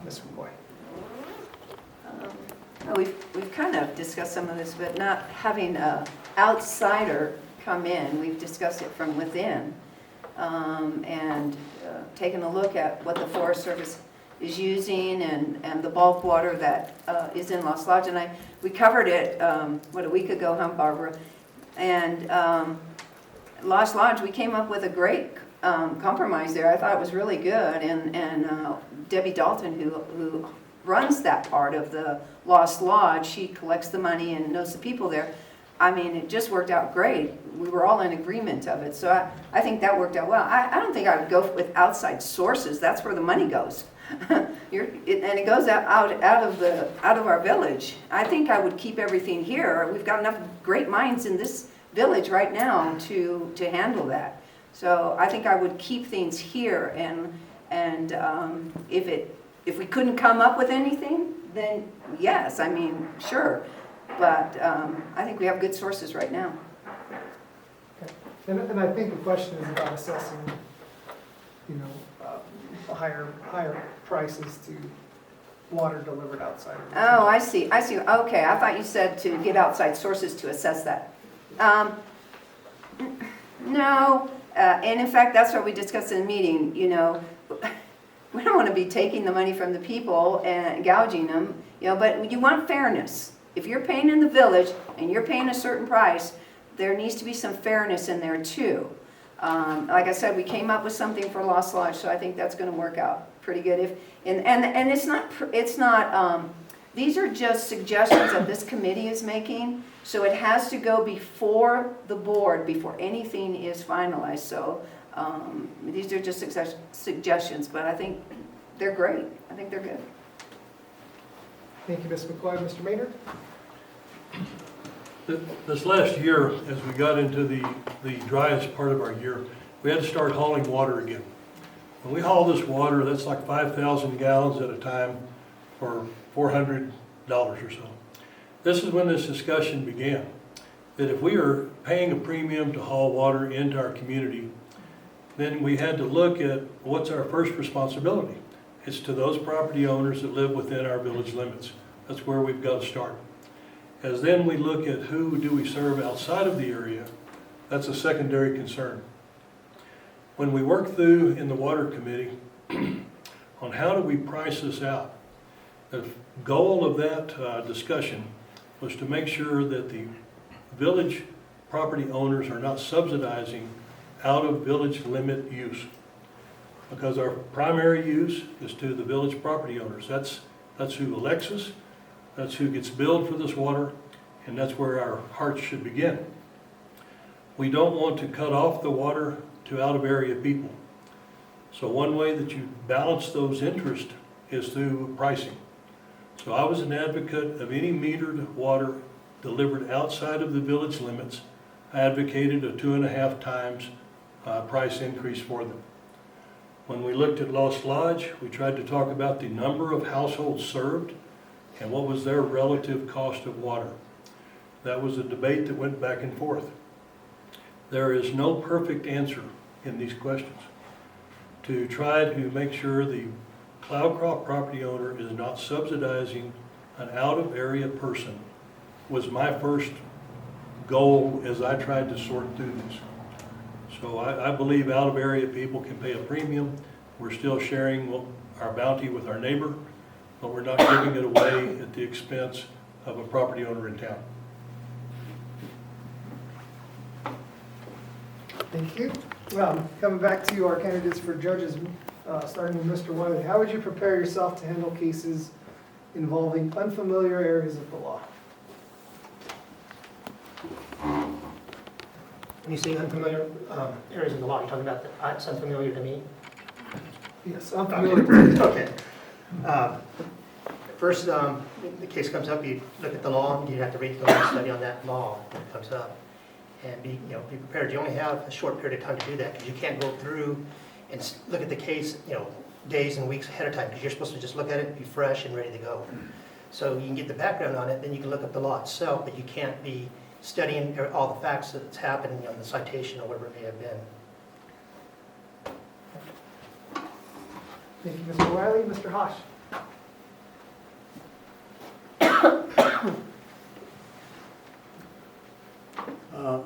C: Ms. McCoy.
F: We've kind of discussed some of this, but not having an outsider come in. We've discussed it from within and taken a look at what the Forest Service is using and the bulk water that is in Lost Lodge. And we covered it, a week ago, huh, Barbara? And Lost Lodge, we came up with a great compromise there. I thought it was really good. And Debbie Dalton, who runs that part of the Lost Lodge, she collects the money and knows the people there. I mean, it just worked out great. We were all in agreement of it. So I think that worked out well. I don't think I would go with outside sources. That's where the money goes. And it goes out of our village. I think I would keep everything here. We've got enough great minds in this village right now to handle that. So I think I would keep things here, and if we couldn't come up with anything, then yes, I mean, sure. But I think we have good sources right now.
C: Okay. And I think the question is about assessing, higher prices to water delivered outside of the
F: Oh, I see. Okay, I thought you said to get outside sources to assess that. No, and in fact, that's what we discussed in the meeting. We don't want to be taking the money from the people and gouging them, but you want fairness. If you're paying in the village and you're paying a certain price, there needs to be some fairness in there too. Like I said, we came up with something for Lost Lodge, so I think that's going to work out pretty good. And it's not. These are just suggestions that this committee is making, so it has to go before the board before anything is finalized. So these are just suggestions, but I think they're great. I think they're good.
C: Thank you, Ms. McCoy. Mr. Maynard?
G: This last year, as we got into the driest part of our year, we had to start hauling water again. When we haul this water, that's like 5,000 gallons at a time for $400 or so. This is when this discussion began, that if we are paying a premium to haul water into our community, then we had to look at what's our first responsibility. It's to those property owners that live within our village limits. That's where we've got to start. As then we look at who do we serve outside of the area, that's a secondary concern. When we work through in the Water Committee on how do we price this out, the goal of that discussion was to make sure that the village property owners are not subsidizing out of village limit use. Because our primary use is to the village property owners. That's who elects us, that's who gets billed for this water, and that's where our hearts should begin. We don't want to cut off the water to out-of-area people. So one way that you balance those interests is through pricing. So I was an advocate of any metered water delivered outside of the village limits. I advocated a 2.5 times price increase for them. When we looked at Lost Lodge, we tried to talk about the number of households served and what was their relative cost of water. That was a debate that went back and forth. There is no perfect answer in these questions. To try to make sure the Cloudcroft property owner is not subsidizing an out-of-area person was my first goal as I tried to sort through this. So I believe out-of-area people can pay a premium. We're still sharing our bounty with our neighbor, but we're not giving it away at the expense of a property owner in town.
C: Thank you. Coming back to our candidates for judges, starting with Mr. Wiley, how would you prepare yourself to handle cases involving unfamiliar areas of the law?
D: When you say unfamiliar areas of the law, you're talking about it's unfamiliar to me?
C: Yes, unfamiliar.
D: Okay. First, the case comes up, you look at the law, you have to read the law, study on that law when it comes up, and be prepared. You only have a short period of time to do that, because you can't go through and look at the case, days and weeks ahead of time, because you're supposed to just look at it, be fresh and ready to go. So you can get the background on it, then you can look up the law itself, but you can't be studying all the facts that's happening on the citation or whatever it may have been.
C: Thank you, Mr. Wiley. Mr. Hosch.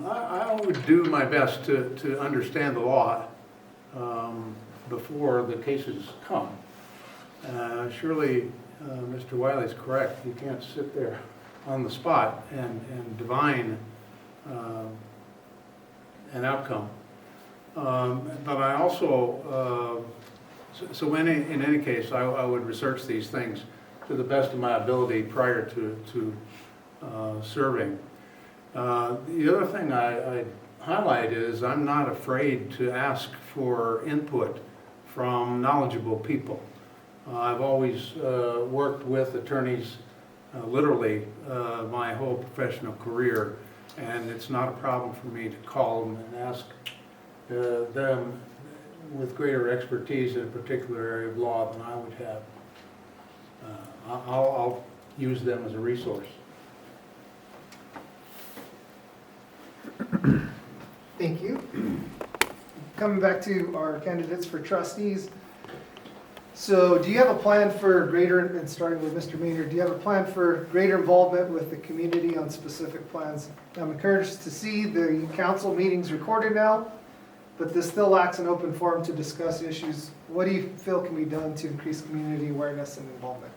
E: I would do my best to understand the law before the cases come. Surely Mr. Wiley's correct. You can't sit there on the spot and divine an outcome. But I also, in any case, I would research these things to the best of my ability prior to serving. The other thing I highlight is I'm not afraid to ask for input from knowledgeable people. I've always worked with attorneys literally my whole professional career, and it's not a problem for me to call them and ask them with greater expertise in a particular area of law than I would have. I'll use them as a resource.
C: Thank you. Coming back to our candidates for trustees. So do you have a plan for greater, and starting with Mr. Maynard, do you have a plan for greater involvement with the community on specific plans? I'm encouraged to see the council meetings recorded now, but this still lacks an open forum to discuss issues. What do you feel can be done to increase community awareness and involvement?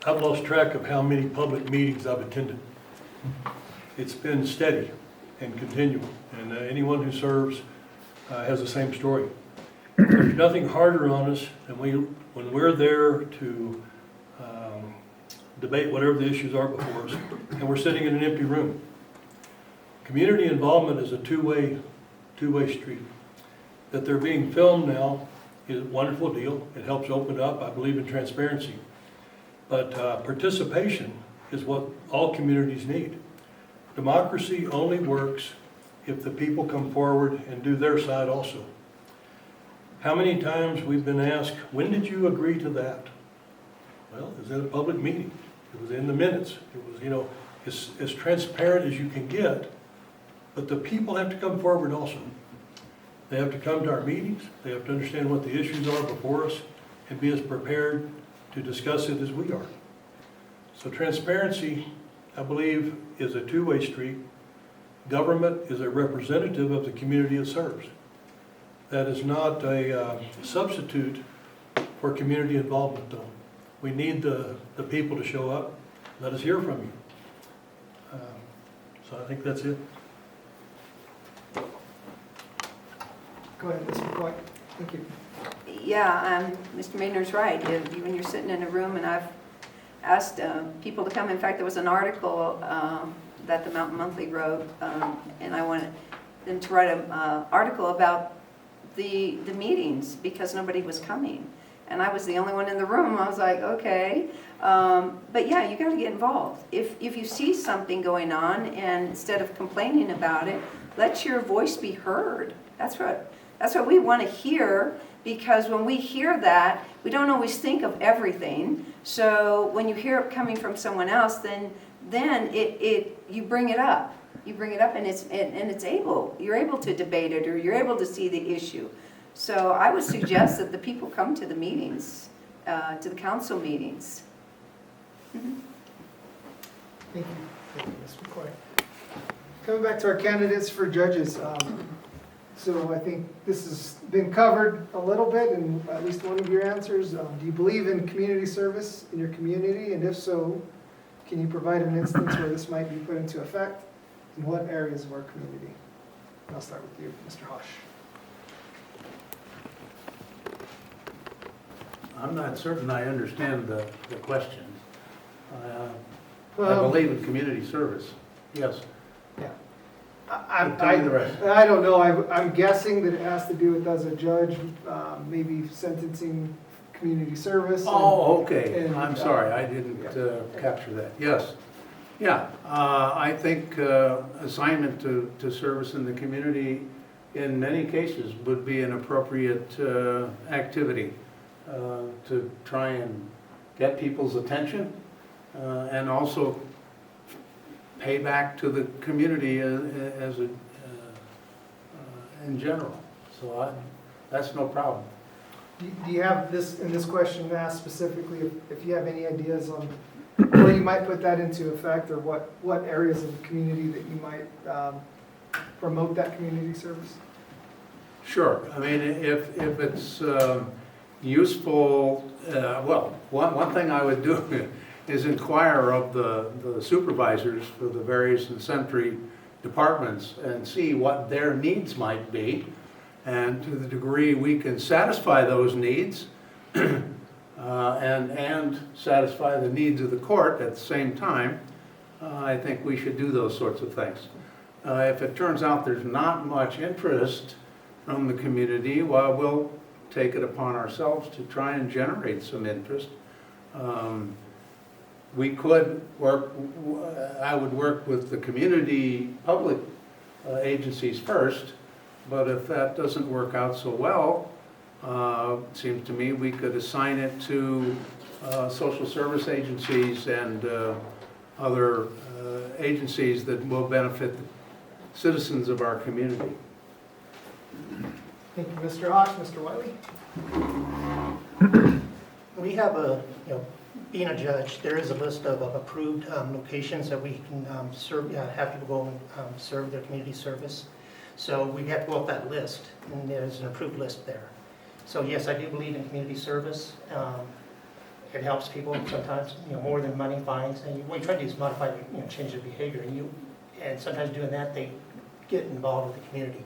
G: I've lost track of how many public meetings I've attended. It's been steady and continual, and anyone who serves has the same story. There's nothing harder on us than when we're there to debate whatever the issues are before us, and we're sitting in an empty room. Community involvement is a two-way street. That they're being filmed now is a wonderful deal. It helps open up. I believe in transparency. But participation is what all communities need. Democracy only works if the people come forward and do their side also. How many times we've been asked, when did you agree to that? Well, it was at a public meeting. It was in the minutes. It was, as transparent as you can get, but the people have to come forward also. They have to come to our meetings. They have to understand what the issues are before us. and be as prepared to discuss it as we are. So transparency, I believe, is a two-way street. Government is a representative of the community it serves. That is not a substitute for community involvement, though. We need the people to show up. Let us hear from you. So I think that's it.
C: Go ahead, Mr. McCoy. Thank you.
F: Yeah, Mr. Maynard's right. When you're sitting in a room, and I've asked people to come. In fact, there was an article that the Mountain Monthly wrote, and I wanted them to write an article about the meetings because nobody was coming. And I was the only one in the room. I was like, okay. But yeah, you got to get involved. If you see something going on, and instead of complaining about it, let your voice be heard. That's what we want to hear, because when we hear that, we don't always think of everything. So when you hear it coming from someone else, then you bring it up. You bring it up, and you're able to debate it, or you're able to see the issue. So I would suggest that the people come to the meetings, to the council meetings. Mm-hmm.
C: Thank you. Thank you, Ms. McCoy. Coming back to our candidates for judges. So I think this has been covered a little bit in at least one of your answers. Do you believe in community service in your community? And if so, can you provide an instance where this might be put into effect? In what areas of our community? And I'll start with you, Mr. Hosch.
E: I'm not certain I understand the question. I
C: Well,
E: believe in community service, yes.
C: Yeah.
E: Tell me the rest.
C: I don't know. I'm guessing that it has to do with, as a judge, maybe sentencing, community service.
E: Oh, okay,
C: and,
E: I'm sorry, I didn't capture that, yes. Yeah, I think assignment to service in the community in many cases would be an appropriate activity to try and get people's attention and also pay back to the community as a, in general. So that's no problem.
C: Do you have this, in this question asked specifically, if you have any ideas on where you might put that into effect, or what areas of the community that you might promote that community service?
E: Sure. I mean, if it's useful, well, one thing I would do is inquire of the supervisors for the various and sundry departments and see what their needs might be. And to the degree we can satisfy those needs and satisfy the needs of the court at the same time, I think we should do those sorts of things. If it turns out there's not much interest from the community, well, we'll take it upon ourselves to try and generate some interest. We could work, I would work with the community public agencies first, but if that doesn't work out so well, it seems to me we could assign it to social service agencies and other agencies that will benefit the citizens of our community.
C: Thank you, Mr. Hosch. Mr. Wiley?
D: We have being a judge, there is a list of approved locations that we can serve, have people go and serve their community service. So we have to go off that list, and there's an approved list there. So yes, I do believe in community service. It helps people sometimes, more than money, fines. And what you try to do is modify, change their behavior. And sometimes doing that, they get involved with the community.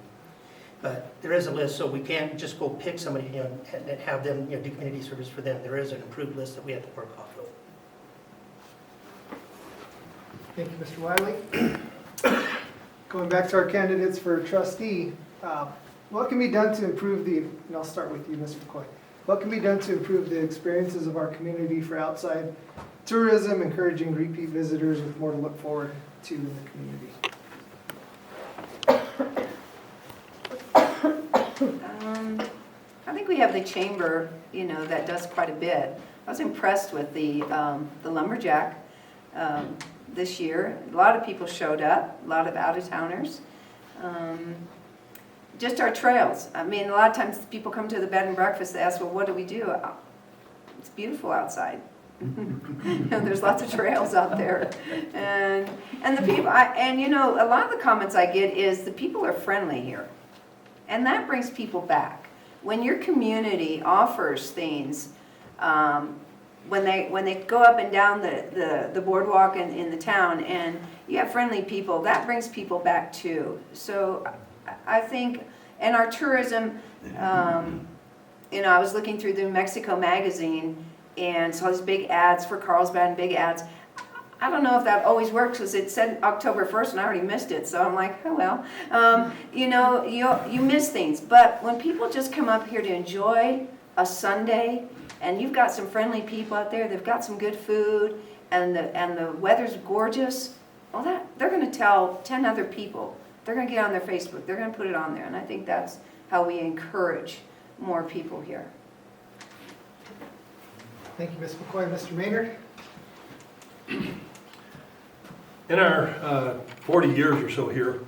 D: But there is a list, so we can't just go pick somebody, and have them, do community service for them. There is an approved list that we have to work off of.
C: Thank you, Mr. Wiley. Going back to our candidates for trustee, what can be done to improve and I'll start with you, Mr. McCoy. What can be done to improve the experiences of our community for outside tourism, encouraging repeat visitors with more to look forward to in the community?
F: I think we have the chamber, that does quite a bit. I was impressed with the lumberjack this year. A lot of people showed up, a lot of out-of-towners. Just our trails. I mean, a lot of times people come to the bed and breakfast, they ask, well, what do we do? It's beautiful outside. There's lots of trails out there, and the people. And you know, a lot of the comments I get is the people are friendly here, and that brings people back. When your community offers things, when they go up and down the boardwalk in the town, and you have friendly people, that brings people back too. So I think, and our tourism. You know, I was looking through the New Mexico magazine and saw these big ads for Carlsbad, big ads. I don't know if that always works, because it said October 1st and I already missed it, so I'm like, oh well. You know, you miss things, but when people just come up here to enjoy a Sunday, and you've got some friendly people out there, they've got some good food, and the weather's gorgeous, well, they're going to tell 10 other people. They're going to get on their Facebook, they're going to put it on there, and I think that's how we encourage more people here.
C: Thank you, Ms. McCoy. Mr. Maynard?
G: In our 40 years or so here,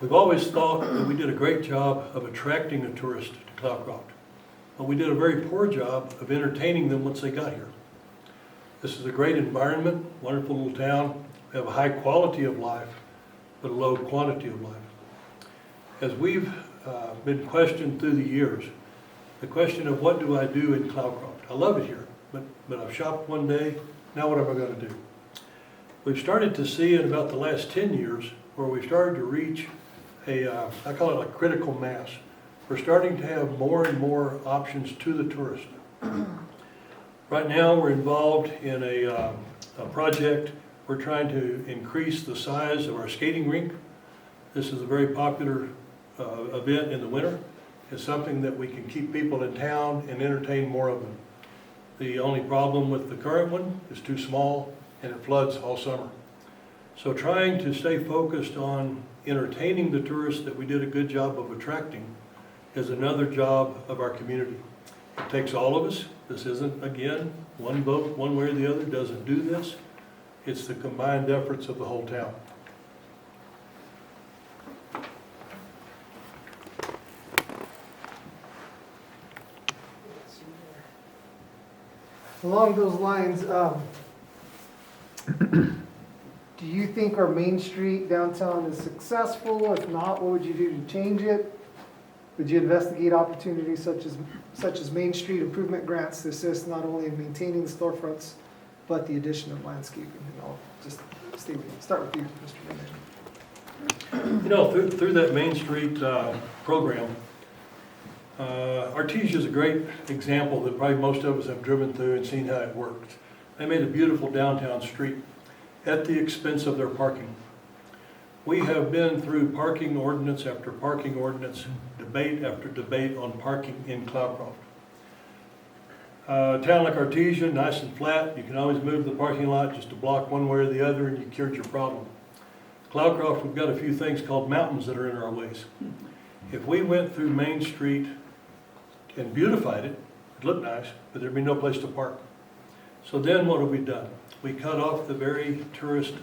G: we've always thought that we did a great job of attracting a tourist to Cloudcroft, but we did a very poor job of entertaining them once they got here. This is a great environment, wonderful little town. We have a high quality of life, but a low quantity of life. As we've been questioned through the years, the question of what do I do in Cloudcroft? I love it here, but I've shopped one day, now what am I going to do? We've started to see in about the last 10 years where we've started to reach I call it a critical mass. We're starting to have more and more options to the tourist. Right now we're involved in a project. We're trying to increase the size of our skating rink. This is a very popular event in the winter. It's something that we can keep people in town and entertain more of them. The only problem with the current one is too small and it floods all summer. So trying to stay focused on entertaining the tourists that we did a good job of attracting is another job of our community. It takes all of us. This isn't, again, one vote, one way or the other doesn't do this. It's the combined efforts of the whole town.
C: Along those lines, do you think our Main Street downtown is successful? If not, what would you do to change it? Would you investigate opportunities such as Main Street improvement grants to assist not only in maintaining the storefronts, but the addition of landscaping? And I'll just start with you, Mr. Manager.
G: You know, through that Main Street program, Artesia is a great example that probably most of us have driven through and seen how it worked. They made a beautiful downtown street at the expense of their parking. We have been through parking ordinance after parking ordinance, debate after debate on parking in Cloudcroft. A town like Artesia, nice and flat, you can always move the parking lot just a block one way or the other and you cured your problem. Cloudcroft, we've got a few things called mountains that are in our ways. If we went through Main Street and beautified it, it'd look nice, but there'd be no place to park. So then what have we done? We cut off the very tourist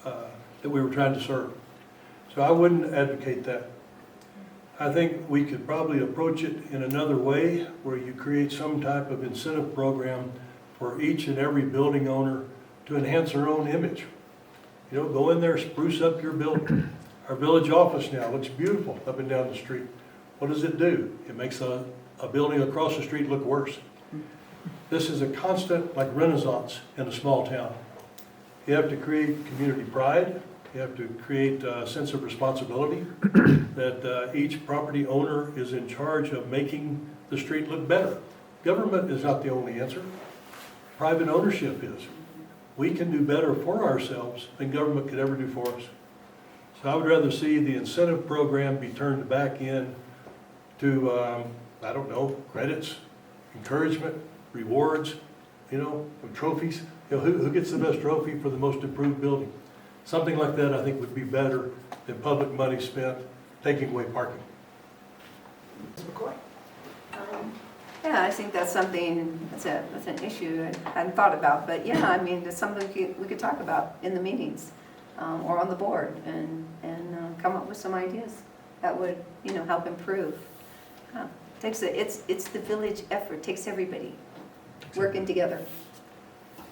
G: that we were trying to serve. So I wouldn't advocate that. I think we could probably approach it in another way where you create some type of incentive program for each and every building owner to enhance their own image. You know, go in there, spruce up your building. Our village office now looks beautiful up and down the street. What does it do? It makes a building across the street look worse. This is a constant, like, renaissance in a small town. You have to create community pride. You have to create a sense of responsibility that each property owner is in charge of making the street look better. Government is not the only answer. Private ownership is. We can do better for ourselves than government could ever do for us. So I would rather see the incentive program be turned back in to, I don't know, credits, encouragement, rewards, you know, trophies. You know, who gets the best trophy for the most improved building? Something like that I think would be better than public money spent taking away parking.
C: Ms. McCoy?
F: Yeah, I think that's something, that's an issue I hadn't thought about, but yeah, I mean, it's something we could talk about in the meetings or on the board and come up with some ideas that would, you know, help improve. It's the village effort, takes everybody. working together.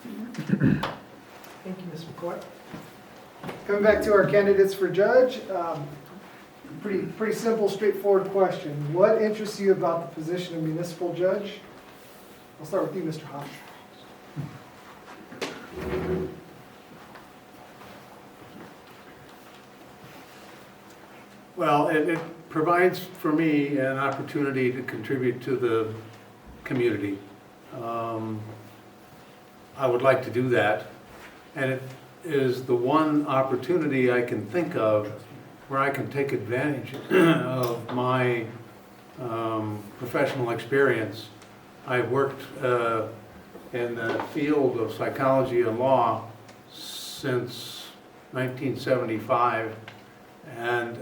C: Thank you, Ms. McCoy. Coming back to our candidates for judge, pretty simple, straightforward question. What interests you about the position of municipal judge? I'll start with you, Mr. Hosch.
E: Well, it provides for me an opportunity to contribute to the community. I would like to do that, and it is the one opportunity I can think of where I can take advantage of my professional experience. I've worked in the field of psychology and law since 1975, and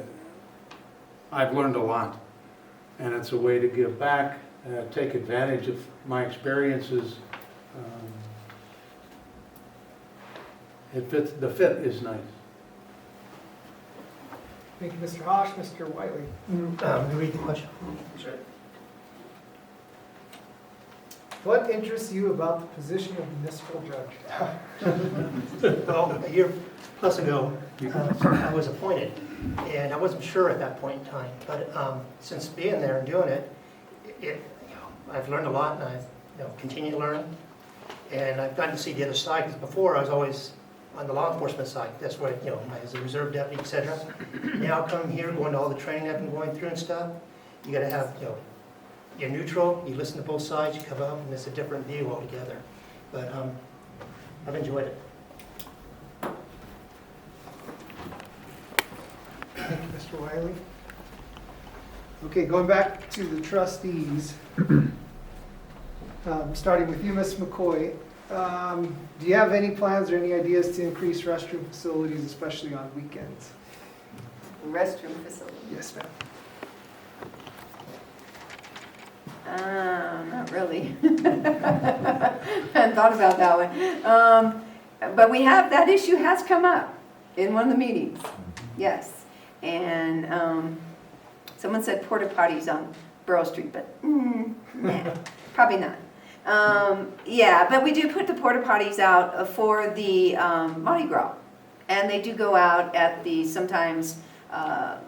E: I've learned a lot. And it's a way to give back, take advantage of my experiences. The fit is nice.
C: Thank you, Mr. Hosch. Mr. Wiley.
D: Read the question.
C: Sure. What interests you about the position of municipal judge?
D: Well, a year plus ago, I was appointed, and I wasn't sure at that point in time. But since being there and doing it, I've learned a lot, and I've continue to learn. And I've gotten to see the other side, because before I was always on the law enforcement side. That's where, as a reserve deputy, etc. Now come here, going to all the training I've been going through and stuff. You got to have, you're neutral. You listen to both sides. You come up, and it's a different view altogether. But I've enjoyed it.
C: Thank you, Mr. Wiley. Okay, going back to the trustees, starting with you, Ms. McCoy. Do you have any plans or any ideas to increase restroom facilities, especially on weekends?
F: Restroom facility?
C: Yes, ma'am.
F: Not really. Hadn't thought about that one. But we have, that issue has come up in one of the meetings, yes. And someone said porta potties on Borough Street, but nah, probably not. Yeah, but we do put the porta potties out for the Mardi Gras. And they do go out at the, sometimes, I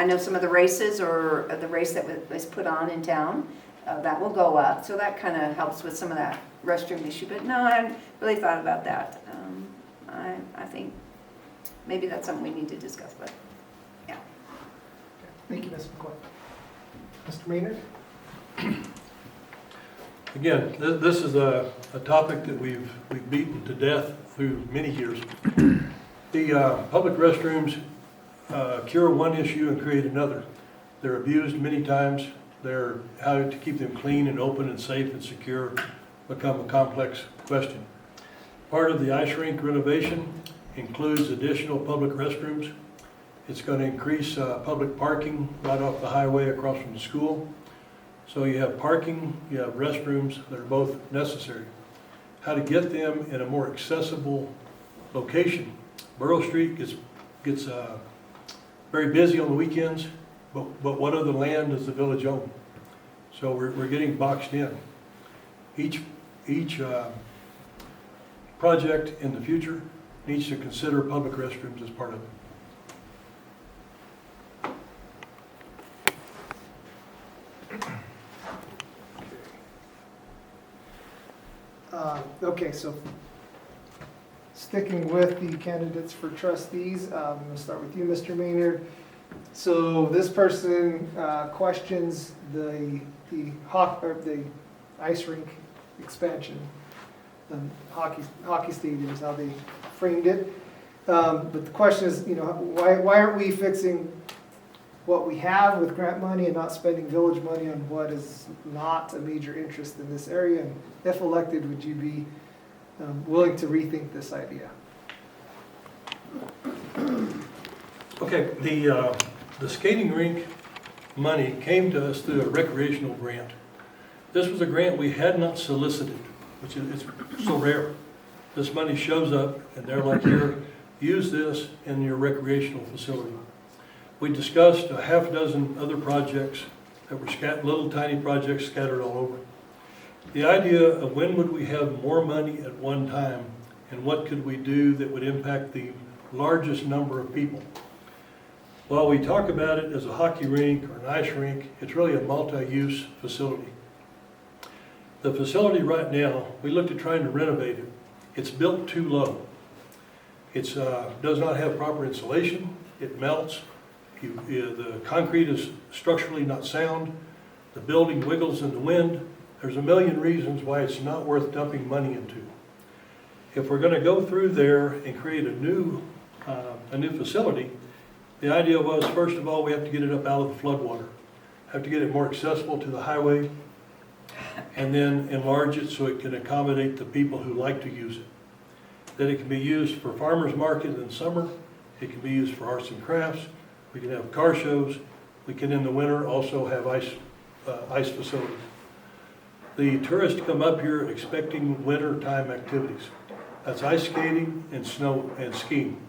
F: know some of the races or the race that was put on in town, that will go up. So that kind of helps with some of that restroom issue. But no, I haven't really thought about that. I think maybe that's something we need to discuss, but yeah.
C: Thank you, Ms. McCoy. Mr. Maynard?
G: Again, this is a topic that we've beaten to death through many years. The public restrooms cure one issue and create another. They're abused many times. How to keep them clean and open and safe and secure become a complex question. Part of the ice rink renovation includes additional public restrooms. It's going to increase public parking right off the highway across from the school. So you have parking, you have restrooms that are both necessary. How to get them in a more accessible location. Borough Street gets very busy on the weekends, but what other land does the village own? So we're getting boxed in. Each project in the future needs to consider public restrooms as part of it.
C: Okay, so sticking with the candidates for trustees, I'm going to start with you, Mr. Maynard. So this person questions the ice rink expansion, hockey stadium is how they framed it. But the question is, why aren't we fixing what we have with grant money and not spending village money on what is not a major interest in this area? And if elected, would you be willing to rethink this idea?
G: Okay, the skating rink money came to us through a recreational grant. This was a grant we had not solicited, which is it's so rare. This money shows up and they're like, here, use this in your recreational facility. We discussed a half dozen other projects that were little tiny projects scattered all over. The idea of when would we have more money at one time and what could we do that would impact the largest number of people? While we talk about it as a hockey rink or an ice rink, it's really a multi-use facility. The facility right now, we looked at trying to renovate it. It's built too low. It does not have proper insulation. It melts. The concrete is structurally not sound. The building wiggles in the wind. There's a million reasons why it's not worth dumping money into. If we're going to go through there and create a new facility, the idea was, first of all, we have to get it up out of the floodwater. Have to get it more accessible to the highway, and then enlarge it so it can accommodate the people who like to use it. That it can be used for farmers market in summer. It can be used for arts and crafts. We can have car shows. We can, in the winter, also have ice facilities. The tourists come up here expecting winter time activities. That's ice skating and snow and skiing.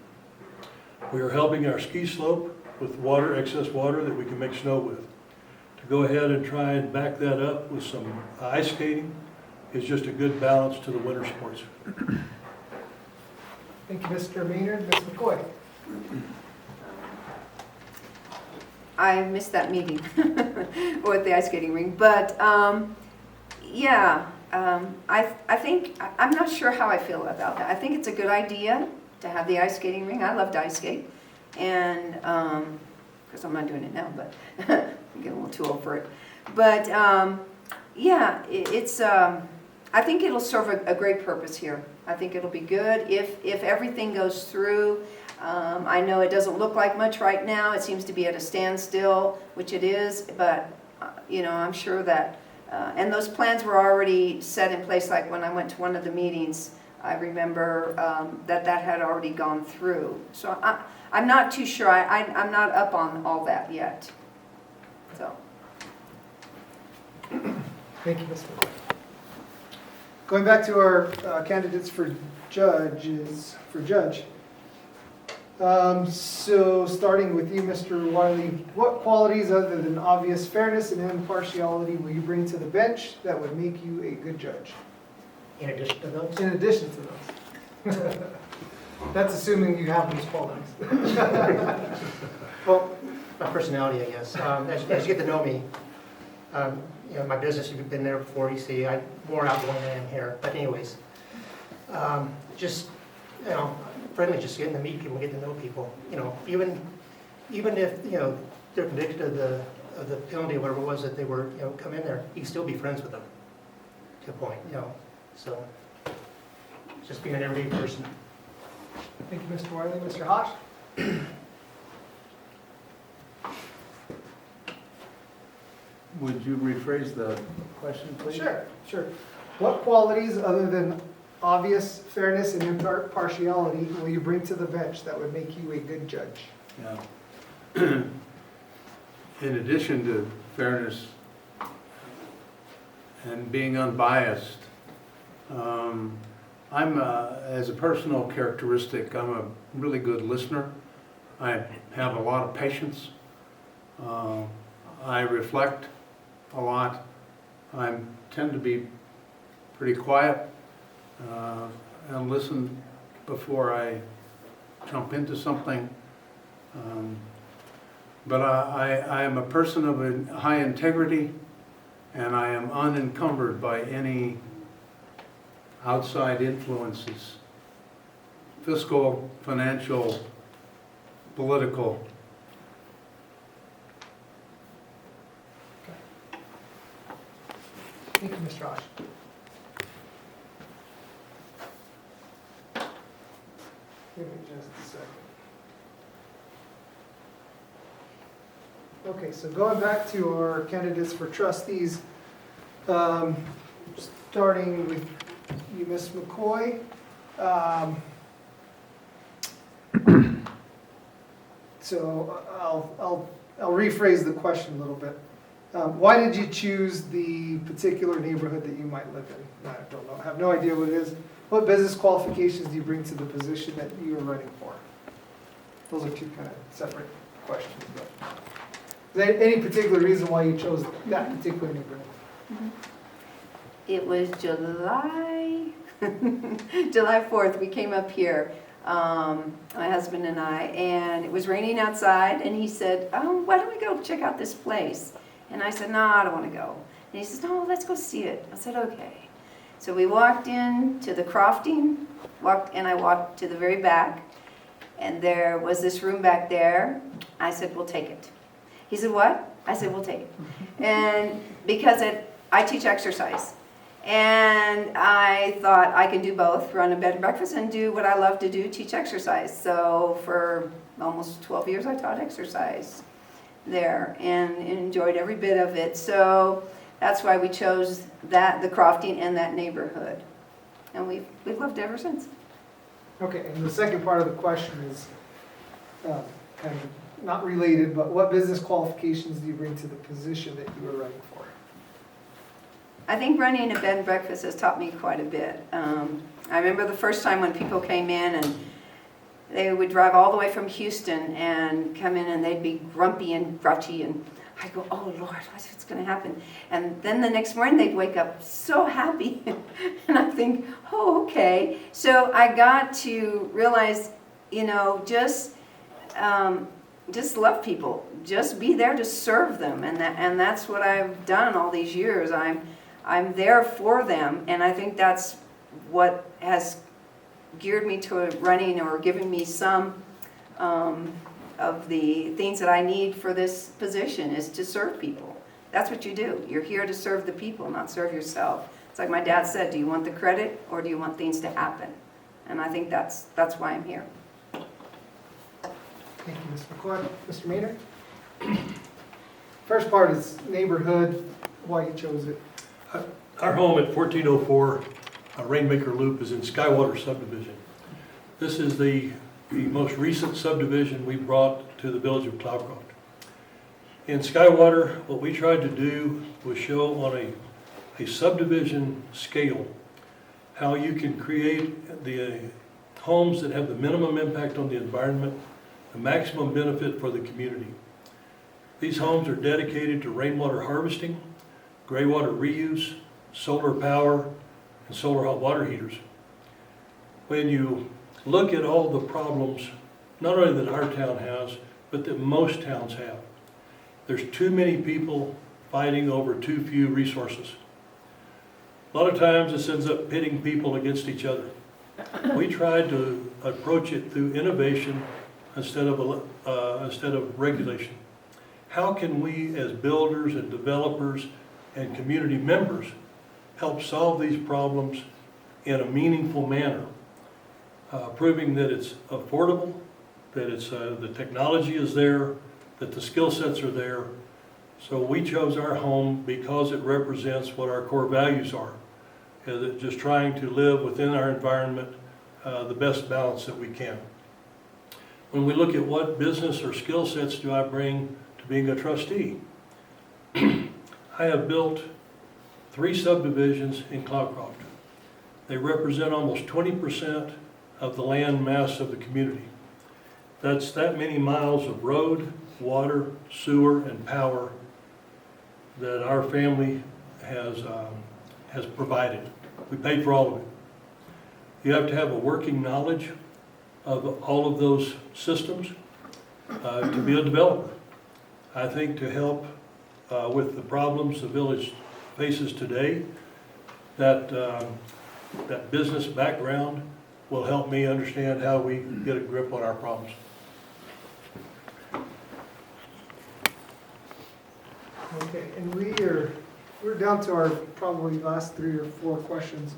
G: We are helping our ski slope with water, excess water that we can make snow with. To go ahead and try and back that up with some ice skating is just a good balance to the winter sports.
C: Thank you, Mr. Maynard. Ms. McCoy?
F: I missed that meeting with the ice skating rink, but I think, I'm not sure how I feel about that. I think it's a good idea to have the ice skating ring. I love to ice skate, and because I'm not doing it now, but I'm getting a little too old for it. But I think it'll serve a great purpose here. I think it'll be good if everything goes through. I know it doesn't look like much right now. It seems to be at a standstill, which it is, but I'm sure that, and those plans were already set in place. Like when I went to one of the meetings, I remember that had already gone through. So I'm not too sure. I'm not up on all that yet. So.
C: Thank you, Ms. McCoy. Going back to our candidates for judge. So starting with you, Mr. Wiley, what qualities other than obvious fairness and impartiality will you bring to the bench that would make you a good judge?
D: In addition to those?
C: In addition to those. That's assuming you have these qualities.
D: Well, my personality, I guess. As you get to know me, my business, you've been there before, you see, I'm more outgoing than I am here. But anyways, friendly, just getting to meet people, getting to know people. Even if, they're convicted of the penalty, whatever it was that they were, come in there, you can still be friends with them to a point, So, just being an everyday person.
C: Thank you, Mr. Wiley. Mr. Hosch?
A: Would you rephrase the question, please?
C: Sure. What qualities other than obvious fairness and impartiality will you bring to the bench that would make you a good judge?
E: Yeah. In addition to fairness and being unbiased, as a personal characteristic, I'm a really good listener. I have a lot of patience. I reflect a lot. I tend to be pretty quiet and listen before I jump into something. But I am a person of a high integrity, and I am unencumbered by any outside influences, fiscal, financial, political.
C: Thank you, Mr. Hosch. Give me just a second. Okay, so going back to our candidates for trustees, starting with you, Ms. McCoy. So I'll rephrase the question a little bit. Why did you choose the particular neighborhood that you might live in? I don't know. I have no idea what it is. What business qualifications do you bring to the position that you are running for? Those are two kind of separate questions. But is there any particular reason why you chose that particular neighborhood?
F: it was July, July 4th, we came up here, my husband and I, and it was raining outside, and he said, oh, why don't we go check out this place? And I said, no, I don't want to go. And he says, no, let's go see it. I said, okay. So we walked in to the crofting, I walked to the very back, and there was this room back there. I said, we'll take it. He said, what? I said, we'll take it. And because I teach exercise. And I thought I can do both, run a bed and breakfast and do what I love to do, teach exercise. So for almost 12 years I taught exercise there and enjoyed every bit of it. So that's why we chose that, the crofting and that neighborhood. And we've loved it ever since.
C: Okay, and the second part of the question is kind of not related, but what business qualifications do you bring to the position that you were running for?
F: I think running a bed and breakfast has taught me quite a bit. I remember the first time when people came in and they would drive all the way from Houston and come in and they'd be grumpy and grouchy, and I go, oh Lord, what's going to happen? And then the next morning they'd wake up so happy and I think, oh, okay. So I got to realize, just love people, just be there to serve them, and that's what I've done all these years. I'm there for them, and I think that's what has geared me to running or given me some of the things that I need for this position is to serve people. That's what you do. You're here to serve the people, not serve yourself. It's like my dad said, do you want the credit or do you want things to happen? And I think that's why I'm here.
C: Thank you, Ms. McCoy. Mr. Maynard? First part is neighborhood, why you chose it.
G: Our home at 1404 Rainmaker Loop is in Skywater subdivision. This is the most recent subdivision we brought to the village of Cloudcroft. In Skywater, what we tried to do was show on a subdivision scale how you can create the homes that have the minimum impact on the environment, the maximum benefit for the community. These homes are dedicated to rainwater harvesting, gray water reuse, solar power, and solar hot water heaters. When you look at all the problems, not only that our town has, but that most towns have, there's too many people fighting over too few resources. A lot of times this ends up pitting people against each other. We tried to approach it through innovation instead of regulation. How can we as builders and developers and community members help solve these problems in a meaningful manner, proving that it's affordable, that it's the technology is there, that the skill sets are there. So we chose our home because it represents what our core values are, just trying to live within our environment the best balance that we can. When we look at what business or skill sets do I bring to being a trustee, I have built 3 subdivisions in Cloudcroft. They represent almost 20% of the land mass of the community. That's that many miles of road, water, sewer, and power that our family has provided. We paid for all of it. You have to have a working knowledge of all of those systems to be a developer. I think to help with the problems the village faces today, that business background will help me understand how we get a grip on our problems.
C: Okay, and we're down to our probably last 3 or 4 questions.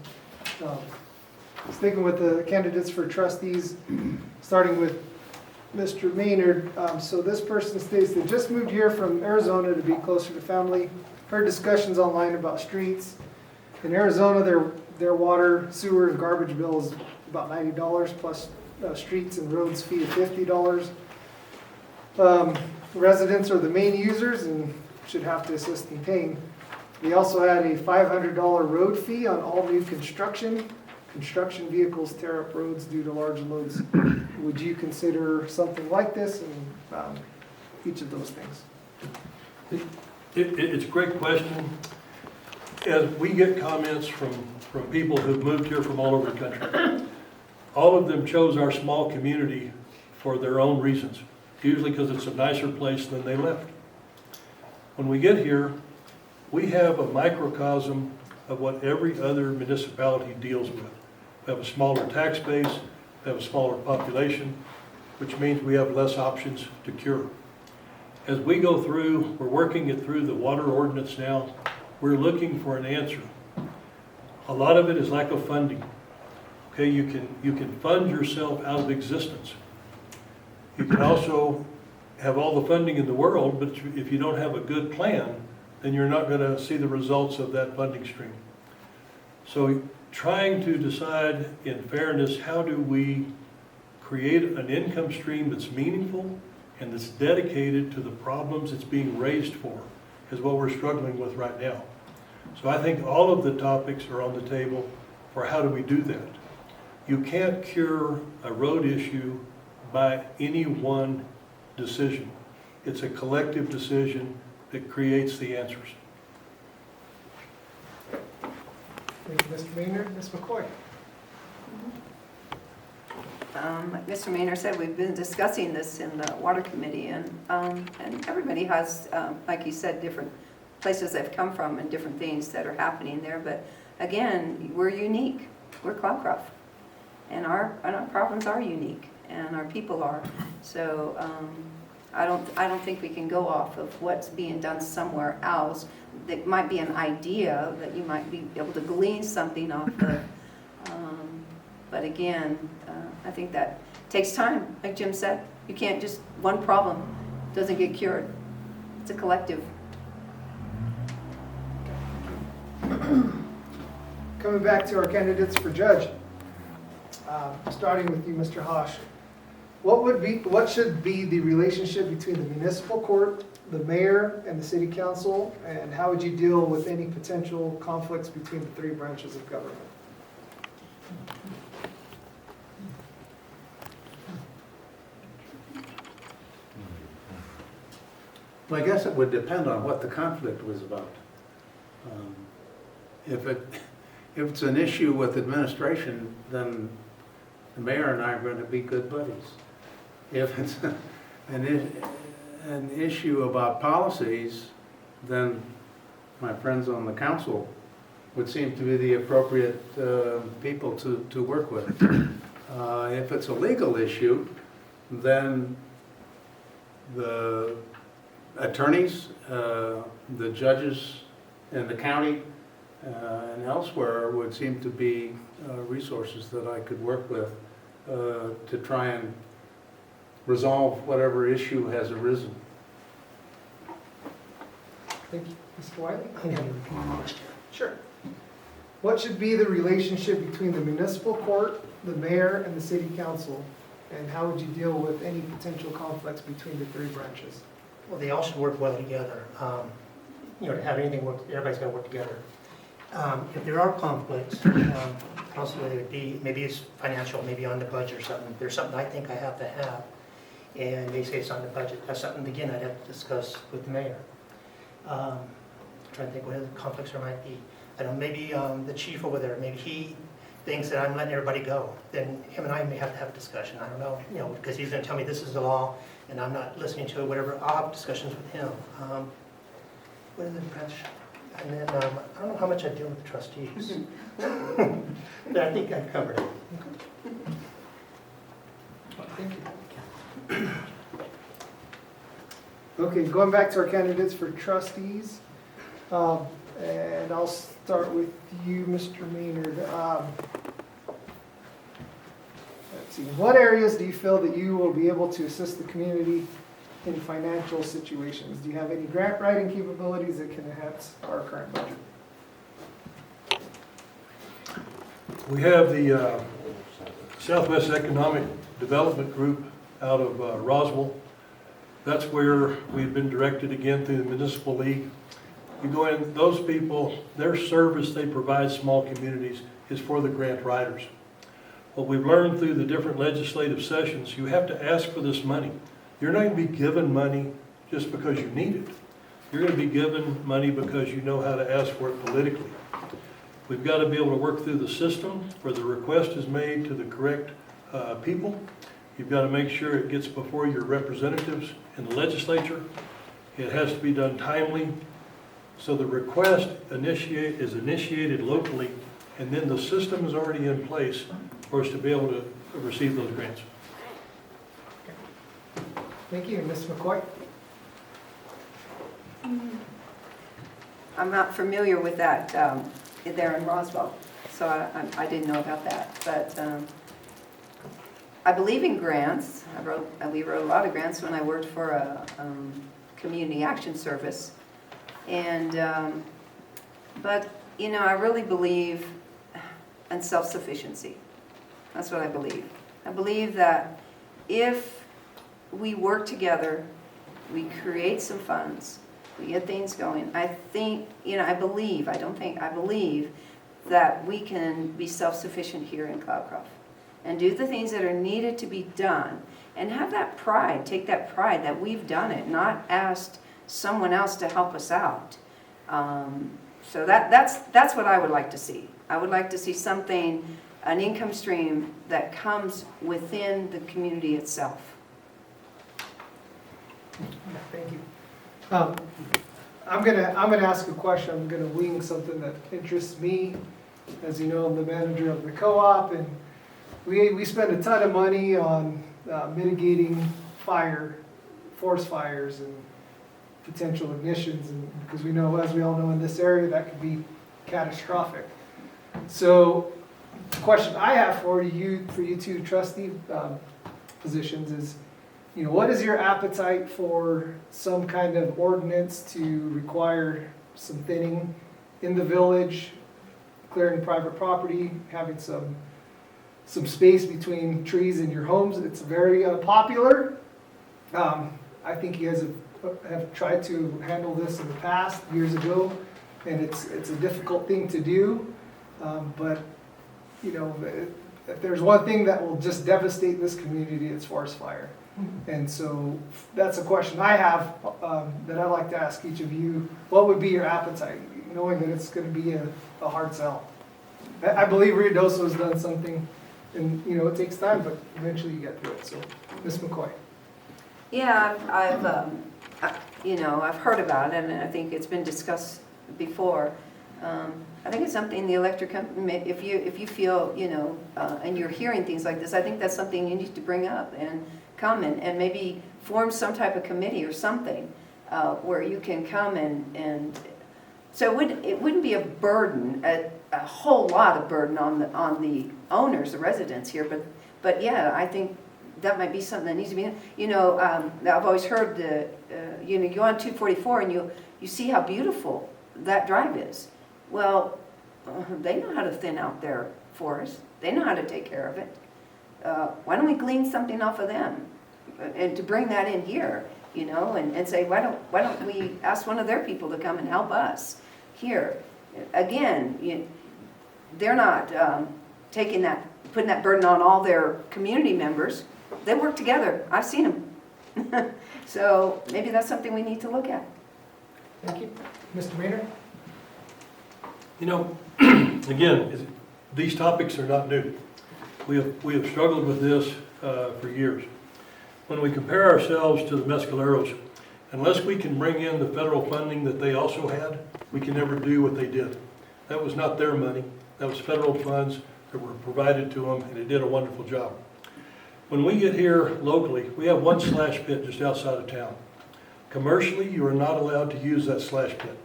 C: Sticking with the candidates for trustees, starting with Mr. Maynard. So this person states they just moved here from Arizona to be closer to family. Heard discussions online about streets. In Arizona, their water, sewer, and garbage bill is about $90 plus streets and roads fee of $50. Residents are the main users and should have to assist in paying. We also had a $500 road fee on all new construction. Construction vehicles tear up roads due to large loads. Would you consider something like this and each of those things?
G: It's a great question. as we get comments from people who've moved here from all over the country, all of them chose our small community for their own reasons, usually because it's a nicer place than they left. When we get here, we have a microcosm of what every other municipality deals with. We have a smaller tax base, we have a smaller population, which means we have less options to cure. As we go through, we're working it through the water ordinance now, we're looking for an answer. A lot of it is lack of funding. Okay, you can fund yourself out of existence. You can also have all the funding in the world, but if you don't have a good plan, then you're not going to see the results of that funding stream. So trying to decide in fairness, how do we create an income stream that's meaningful and that's dedicated to the problems it's being raised for, is what we're struggling with right now. So I think all of the topics are on the table for how do we do that. You can't cure a road issue by any one decision. It's a collective decision that creates the answers.
C: Thank you, Mr. Maynard. Ms. McCoy?
F: Like Mr. Maynard said, we've been discussing this in the water committee, and everybody has, like he said, different places they've come from and different things that are happening there. But again, we're unique. We're Cloudcroft, and our problems are unique, and our people are. So I don't think we can go off of what's being done somewhere else. That might be an idea that you might be able to glean something off of. But again, I think that takes time. Like Jim said, you can't just, one problem doesn't get cured. It's a collective.
C: Coming back to our candidates for judge, starting with you, Mr. Hosch. What should be the relationship between the municipal court, the mayor, and the city council, and how would you deal with any potential conflicts between the three branches of government?
E: Well, I guess it would depend on what the conflict was about. If it's an issue with administration, then the mayor and I are going to be good buddies. If it's an issue about policies, then my friends on the council would seem to be the appropriate people to work with. If it's a legal issue, then the attorneys, the judges in the county and elsewhere would seem to be resources that I could work with to try and resolve whatever issue has arisen.
C: Thank you. Mr. Wiley? Sure. What should be the relationship between the municipal court, the mayor, and the city council? And how would you deal with any potential conflicts between the three branches?
D: Well, they all should work well together. To have anything work, everybody's got to work together. If there are conflicts, possibly it would be, maybe it's financial, maybe on the budget or something. If there's something I think I have to have, and they say it's on the budget, that's something, again, I'd have to discuss with the mayor. I'm trying to think what other conflicts there might be. I don't know, maybe the chief over there, maybe he thinks that I'm letting everybody go. Then him and I may have to have a discussion. I don't know, because he's going to tell me this is the law, and I'm not listening to it, whatever. I'll have discussions with him. What is the branch? And then I don't know how much I deal with the trustees. But I think I've covered it.
C: Thank you. Okay, going back to our candidates for trustees, and I'll start with you, Mr. Maynard. Let's see, what areas do you feel that you will be able to assist the community in financial situations? Do you have any grant writing capabilities that can enhance our current budget?
G: We have the Southwest Economic Development Group out of Roswell. That's where we've been directed again through the Municipal League. You go in, those people, their service they provide small communities is for the grant writers. What we've learned through the different legislative sessions, you have to ask for this money. You're not going to be given money just because you need it. You're going to be given money because you know how to ask for it politically. We've got to be able to work through the system where the request is made to the correct people. You've got to make sure it gets before your representatives in the legislature. It has to be done timely. So the request is initiated locally, and then the system is already in place for us to be able to receive those grants.
C: Thank you. Ms. McCoy?
F: I'm not familiar with that there in Roswell, so I didn't know about that. But I believe in grants. We wrote a lot of grants when I worked for a community action service. And, but, you know, I really believe in self-sufficiency. That's what I believe. I believe that if we work together, we create some funds, we get things going. I think, you know, I believe that we can be self-sufficient here in Cloudcroft and do the things that are needed to be done and have that pride, take that pride that we've done it, not asked someone else to help us out. So that's what I would like to see. I would like to see something, an income stream that comes within the community itself.
C: Thank you. I'm gonna ask a question. I'm gonna wing something that interests me. As you know, I'm the manager of the co-op, and we spend a ton of money on mitigating forest fires and potential ignitions, and because we know, as we all know in this area, that could be catastrophic. So the question I have for you two trustee positions is, you know, what is your appetite for some kind of ordinance to require some thinning in the village, clearing private property, having some space between trees and your homes? It's very unpopular. I think you guys have tried to handle this in the past, years ago, and it's a difficult thing to do. But, you know, if there's one thing that will just devastate this community, it's forest fire. And so that's a question I have that I'd like to ask each of you. What would be your appetite, knowing that it's going to be a hard sell? I believe Ruidoso has done something, and you know it takes time, but eventually you get through it. So, Ms. McCoy.
F: Yeah, I've heard about it, and I think it's been discussed before. I think it's something the electric company, if you feel, you know, and you're hearing things like this, I think that's something you need to bring up and come and maybe form some type of committee or something where you can come and so it wouldn't be a burden, a whole lot of burden on the owners, the residents here, but yeah, I think that might be something that needs to be done. You know, I've always heard you know, you go on 244 and you see how beautiful that drive is. Well, they know how to thin out their forest. They know how to take care of it. Why don't we glean something off of them and to bring that in here, you know, and say, why don't we ask one of their people to come and help us here? Again, they're not putting that burden on all their community members. They work together. I've seen them. So maybe that's something we need to look at.
C: Thank you. Mr. Maynard?
G: You know, again, these topics are not new. We have struggled with this for years. When we compare ourselves to the Mescaleros, unless we can bring in the federal funding that they also had, we can never do what they did. That was not their money. That was federal funds that were provided to them, and they did a wonderful job. When we get here locally, we have one slash pit just outside of town. Commercially, you are not allowed to use that slash pit.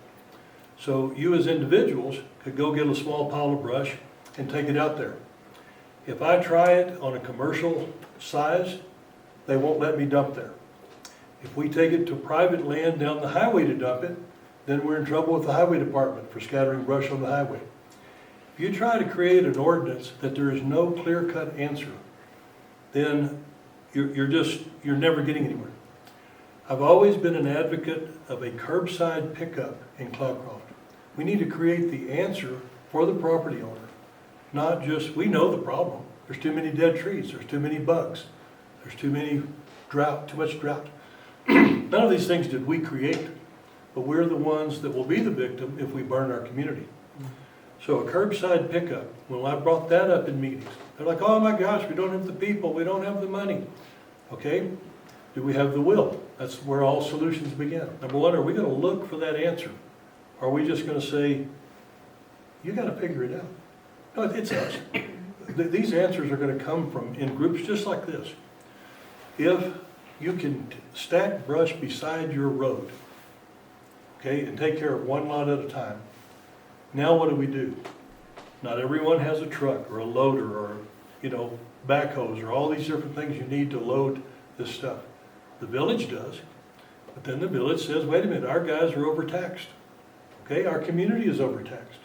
G: So you as individuals could go get a small pile of brush and take it out there. If I try it on a commercial size, they won't let me dump there. If we take it to private land down the highway to dump it, then we're in trouble with the highway department for scattering brush on the highway. If you try to create an ordinance that there is no clear-cut answer, then you're never getting anywhere. I've always been an advocate of a curbside pickup in Cloudcroft. We need to create the answer for the property owner. Not just, we know the problem. There's too many dead trees, there's too many bugs, there's too much drought. None of these things did we create. but we're the ones that will be the victim if we burn our community. So a curbside pickup, when I brought that up in meetings, they're like, oh my gosh, we don't have the people, we don't have the money. Okay, do we have the will? That's where all solutions begin. Number one, are we going to look for that answer? Or are we just going to say, you got to figure it out? No, it's us. These answers are going to come from in groups just like this. If you can stack brush beside your road, okay, and take care of one lot at a time, now what do? Not everyone has a truck or a loader or, backhoes or all these different things you need to load this stuff. The village does, but then the village says, wait a minute, our guys are overtaxed. Okay, our community is overtaxed.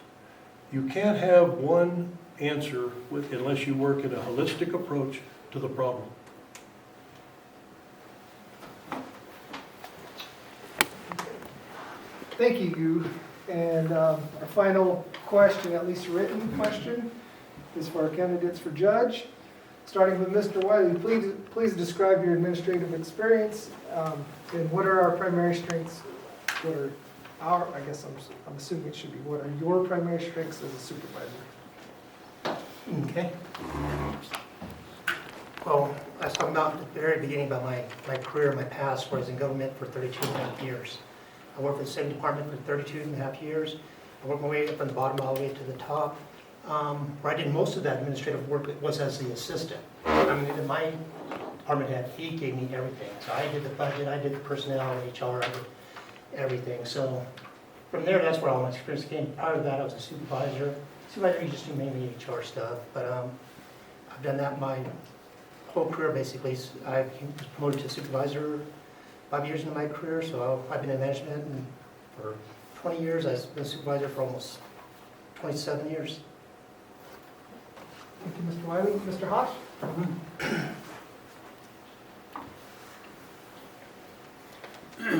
G: You can't have one answer unless you work in a holistic approach to the problem.
C: Thank you. And our final question, at least written question, is for our candidates for judge. Starting with Mr. Wiley, please describe your administrative experience and what are our primary strengths? What are I guess I'm assuming it should be, what are your primary strengths as a supervisor?
D: Okay. Well, I was talking about at the very beginning about my career, my past, where I was in government for 32.5 years. I worked for the same department for 32.5 years. I worked my way up from the bottom all the way to the top. Where I did most of that administrative work was as the assistant. I mean, in my department head, he gave me everything. So I did the budget, I did the personnel, HR, I did everything. So from there, that's where all my experience came. Prior to that, I was a supervisor. Supervisor, you just do mainly HR stuff. But I've done that my whole career, basically. I was promoted to supervisor 5 years into my career. So I've been in management and for 20 years. I've been a supervisor for almost 27 years.
C: Thank you, Mr. Wiley. Mr. Hosch?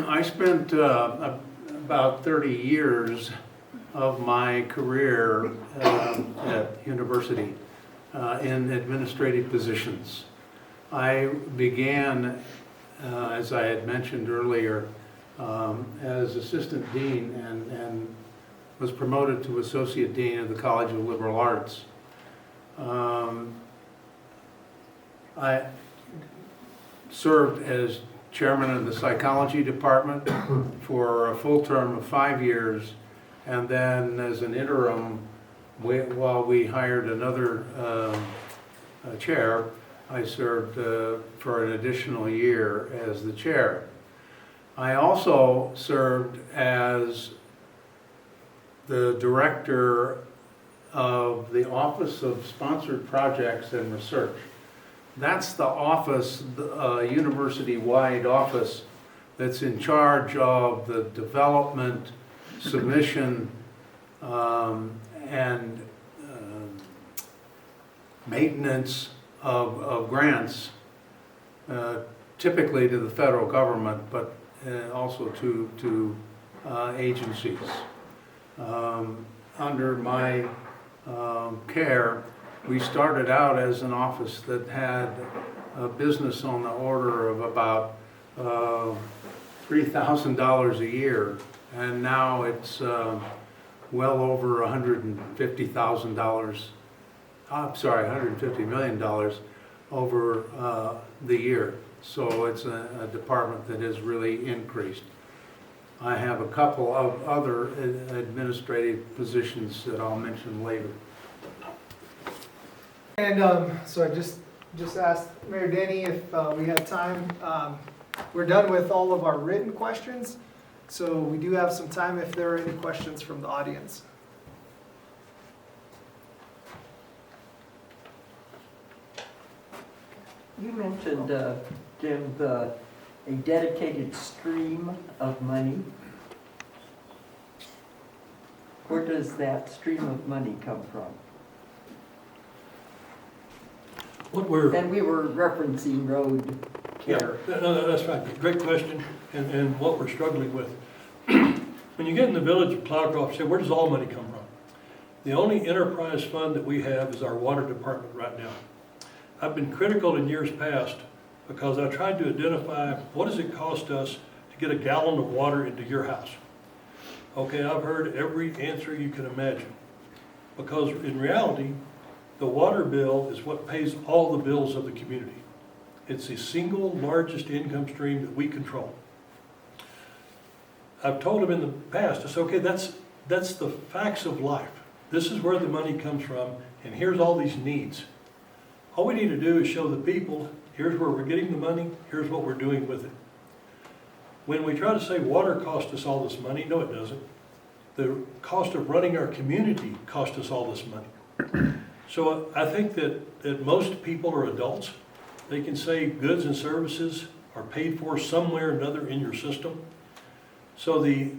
E: I spent about 30 years of my career at university in administrative positions. I began, as I had mentioned earlier, as assistant dean and was promoted to associate dean of the College of Liberal Arts. I served as chairman of the psychology department for a full term of 5 years, and then as an interim, while we hired another chair, I served for an additional year as the chair. I also served as the director of the Office of Sponsored Projects and Research. That's the office, university-wide office, that's in charge of the development, submission, and maintenance of grants, typically to the federal government, but also to agencies. Under my care, we started out as an office that had a business on the order of about $3,000 a year, and now it's well over $150,000. I'm sorry, $150 million over the year. So it's a department that has really increased. I have a couple of other administrative positions that I'll mention later.
C: And so I just asked Mayor Denny if we had time. We're done with all of our written questions, so we do have some time if there are any questions from the audience.
H: You mentioned, Jim, a dedicated stream of money. Where does that stream of money come from? And we were referencing road care.
G: Yeah, no, that's right. Great question, and what we're struggling with. When you get in the village of Cloudcroft, say, where does all money come from? The only enterprise fund that we have is our water department right now. I've been critical in years past because I tried to identify what does it cost us to get a gallon of water into your house. Okay, I've heard every answer you can imagine. Because in reality, the water bill is what pays all the bills of the community. It's the single largest income stream that we control. I've told them in the past, it's okay, that's the facts of life. This is where the money comes from, and here's all these needs. All we need to do is show the people, here's where we're getting the money, here's what we're doing with it. When we try to say water cost us all this money, no it doesn't. The cost of running our community cost us all this money. So I think that most people are adults. They can say goods and services are paid for somewhere or another in your system. So the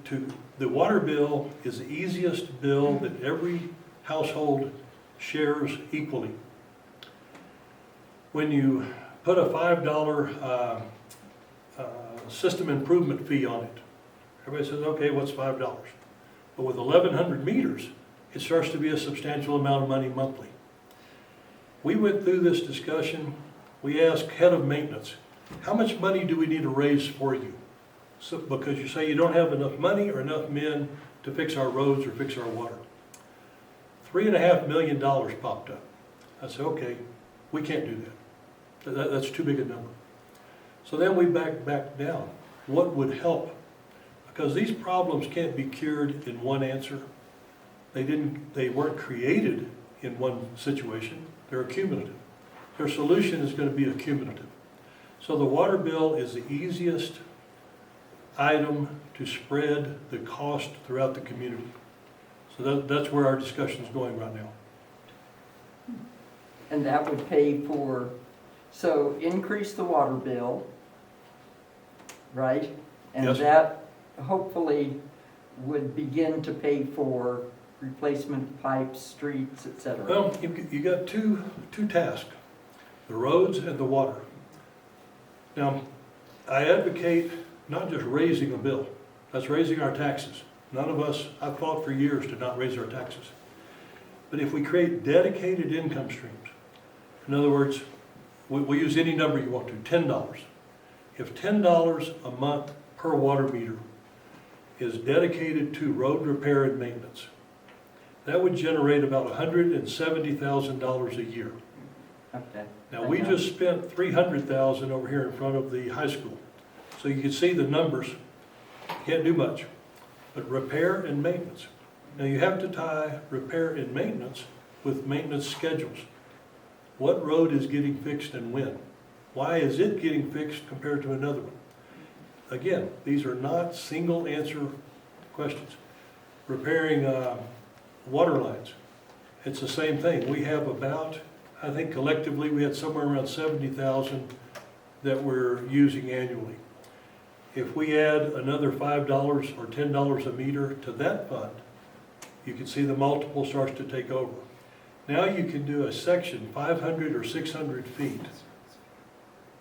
G: water bill is the easiest bill that every household shares equally. When you put a $5 system improvement fee on it, everybody says, okay, what's $5? But with 1,100 meters, it starts to be a substantial amount of money monthly. We went through this discussion. We asked head of maintenance, how much money do we need to raise for you? So, because you say you don't have enough money or enough men to fix our roads or fix our water. $3.5 million popped up. I said, okay, we can't do that. That's too big a number. So then we backed down. What would help? Because these problems can't be cured in one answer. They weren't created in one situation. They're accumulative. Their solution is going to be accumulative. So the water bill is the easiest item to spread the cost throughout the community. So that's where our discussion is going right now.
H: And that would pay for, so increase the water bill, right? And
G: Yes.
H: that hopefully would begin to pay for replacement pipes, streets, etc.
G: Well, you got two tasks, the roads and the water. Now, I advocate not just raising a bill, that's raising our taxes. None of us, I've fought for years to not raise our taxes. But if we create dedicated income streams, in other words, we use any number you want to, $10. If $10 a month per water meter is dedicated to road repair and maintenance, that would generate about $170,000 a year.
H: Okay.
G: Now, we just spent $300,000 over here in front of the high school. So you can see the numbers, can't do much. But repair and maintenance. Now you have to tie repair and maintenance with maintenance schedules. What road is getting fixed and when? Why is it getting fixed compared to another one? Again, these are not single answer questions. Repairing water lines, it's the same thing. We have about, I think collectively we had somewhere around 70,000 that we're using annually. If we add another $5 or $10 a meter to that fund, you can see the multiple starts to take over. Now you can do a section 500 or 600 feet.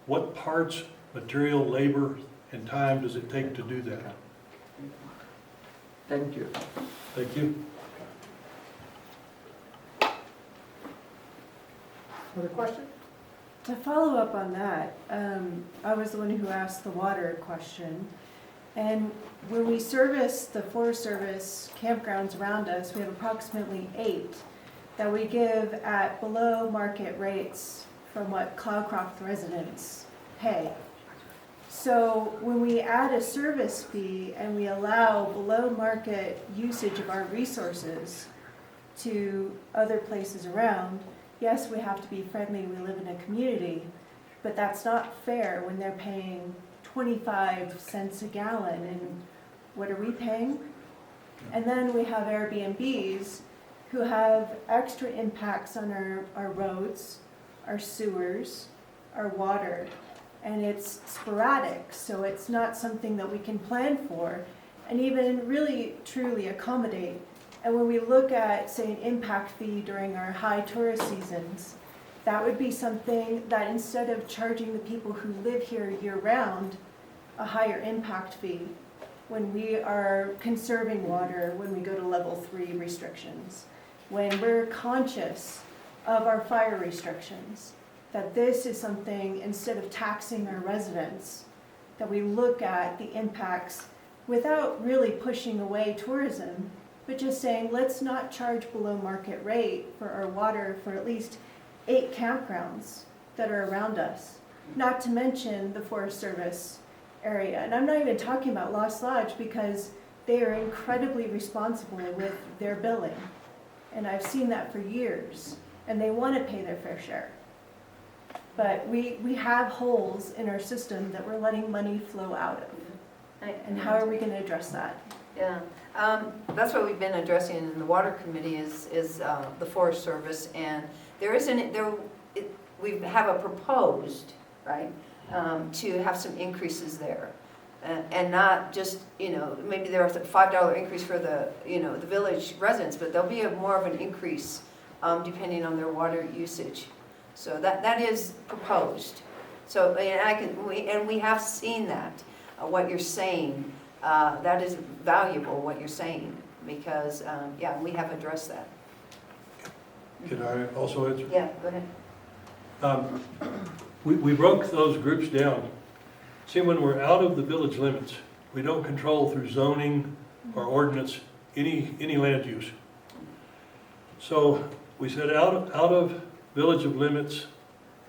G: What parts, material, labor, and time does it take to do that?
H: Thank you.
G: Thank you.
C: Other question?
I: To follow up on that, I was the one who asked the water question. And when we service the Forest Service campgrounds around us, we have approximately 8 that we give at below market rates from what Cloudcroft residents pay. So when we add a service fee and we allow below market usage of our resources to other places around, yes, we have to be friendly, we live in a community, but that's not fair when they're paying 25 cents a gallon, and what are we paying? And then we have Airbnbs who have extra impacts on our roads, our sewers, our water, and it's sporadic, so it's not something that we can plan for and even really truly accommodate. And when we look at, say, an impact fee during our high tourist seasons, that would be something that instead of charging the people who live here year-round a higher impact fee, when we are conserving water, when we go to level 3 restrictions, when we're conscious of our fire restrictions, that this is something, instead of taxing our residents, that we look at the impacts without really pushing away tourism, but just saying, let's not charge below market rate for our water for at least 8 campgrounds that are around us, not to mention the Forest Service area. And I'm not even talking about Lost Lodge because they are incredibly responsible with their billing. And I've seen that for years, and they want to pay their fair share. But we have holes in our system that we're letting money flow out of. And how are we going to address that?
F: Yeah, that's what we've been addressing in the water committee is the Forest Service, and we have a proposed, right, to have some increases there. And not just, maybe there was a $5 increase for the village residents, but there'll be more of an increase depending on their water usage. So that is proposed. So, and we have seen that, what you're saying. That is valuable, what you're saying, because, we have addressed that.
G: Can I also answer?
F: Yeah, go ahead.
G: We broke those groups down. See, when we're out of the village limits, we don't control through zoning or ordinance any land use. So we said out of village of limits,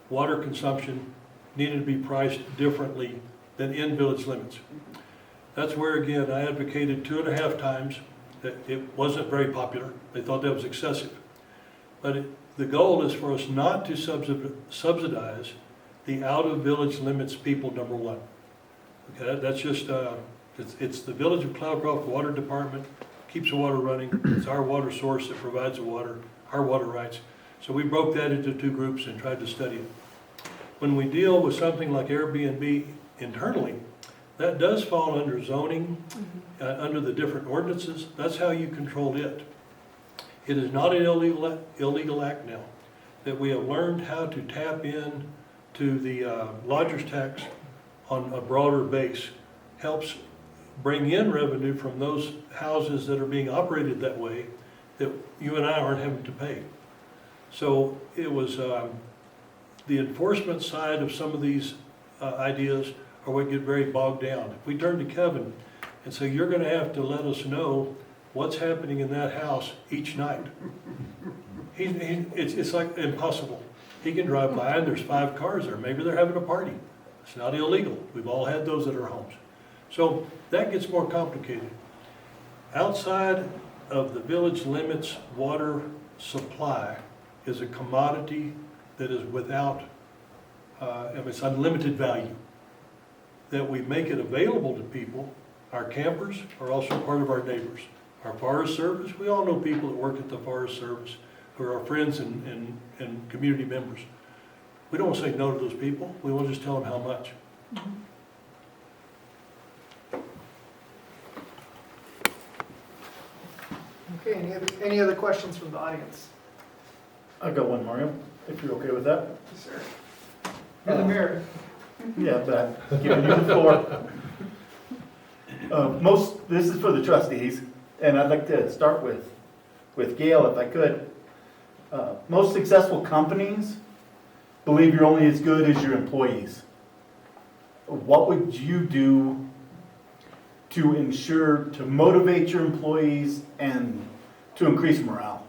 G: water consumption needed to be priced differently than in village limits. That's where, again, I advocated 2.5 times that it wasn't very popular. They thought that was excessive. But the goal is for us not to subsidize the out-of-village limits people, number one. Okay, that's just, it's the Village of Cloudcroft Water Department, keeps the water running. It's our water source that provides the water, our water rights. So we broke that into 2 groups and tried to study it. When we deal with something like Airbnb internally, that does fall under zoning, under the different ordinances. That's how you control it. It is not an illegal act now. That we have learned how to tap in to the lodger's tax on a broader base helps bring in revenue from those houses that are being operated that way that you and I aren't having to pay. So it was the enforcement side of some of these ideas are what get very bogged down. If we turn to Kevin and say, you're going to have to let us know what's happening in that house each night. It's like impossible. He can drive by and there's 5 cars there. Maybe they're having a party. It's not illegal. We've all had those at our homes. So that gets more complicated. Outside of the village limits, water supply is a commodity that is without, it's unlimited value. That we make it available to people. Our campers are also part of our neighbors. Our Forest Service, we all know people that work at the Forest Service who are our friends and community members. We don't want to say no to those people. We want to just tell them how much.
C: Okay, any other questions from the audience?
A: I've got one, Mario, if you're okay with that.
C: Yes, sir. You're the mayor.
A: Yeah, but I'm giving you the floor. This is for the trustees, and I'd like to start with Gail, if I could. Most successful companies believe you're only as good as your employees. What would you do to ensure, to motivate your employees and to increase morale?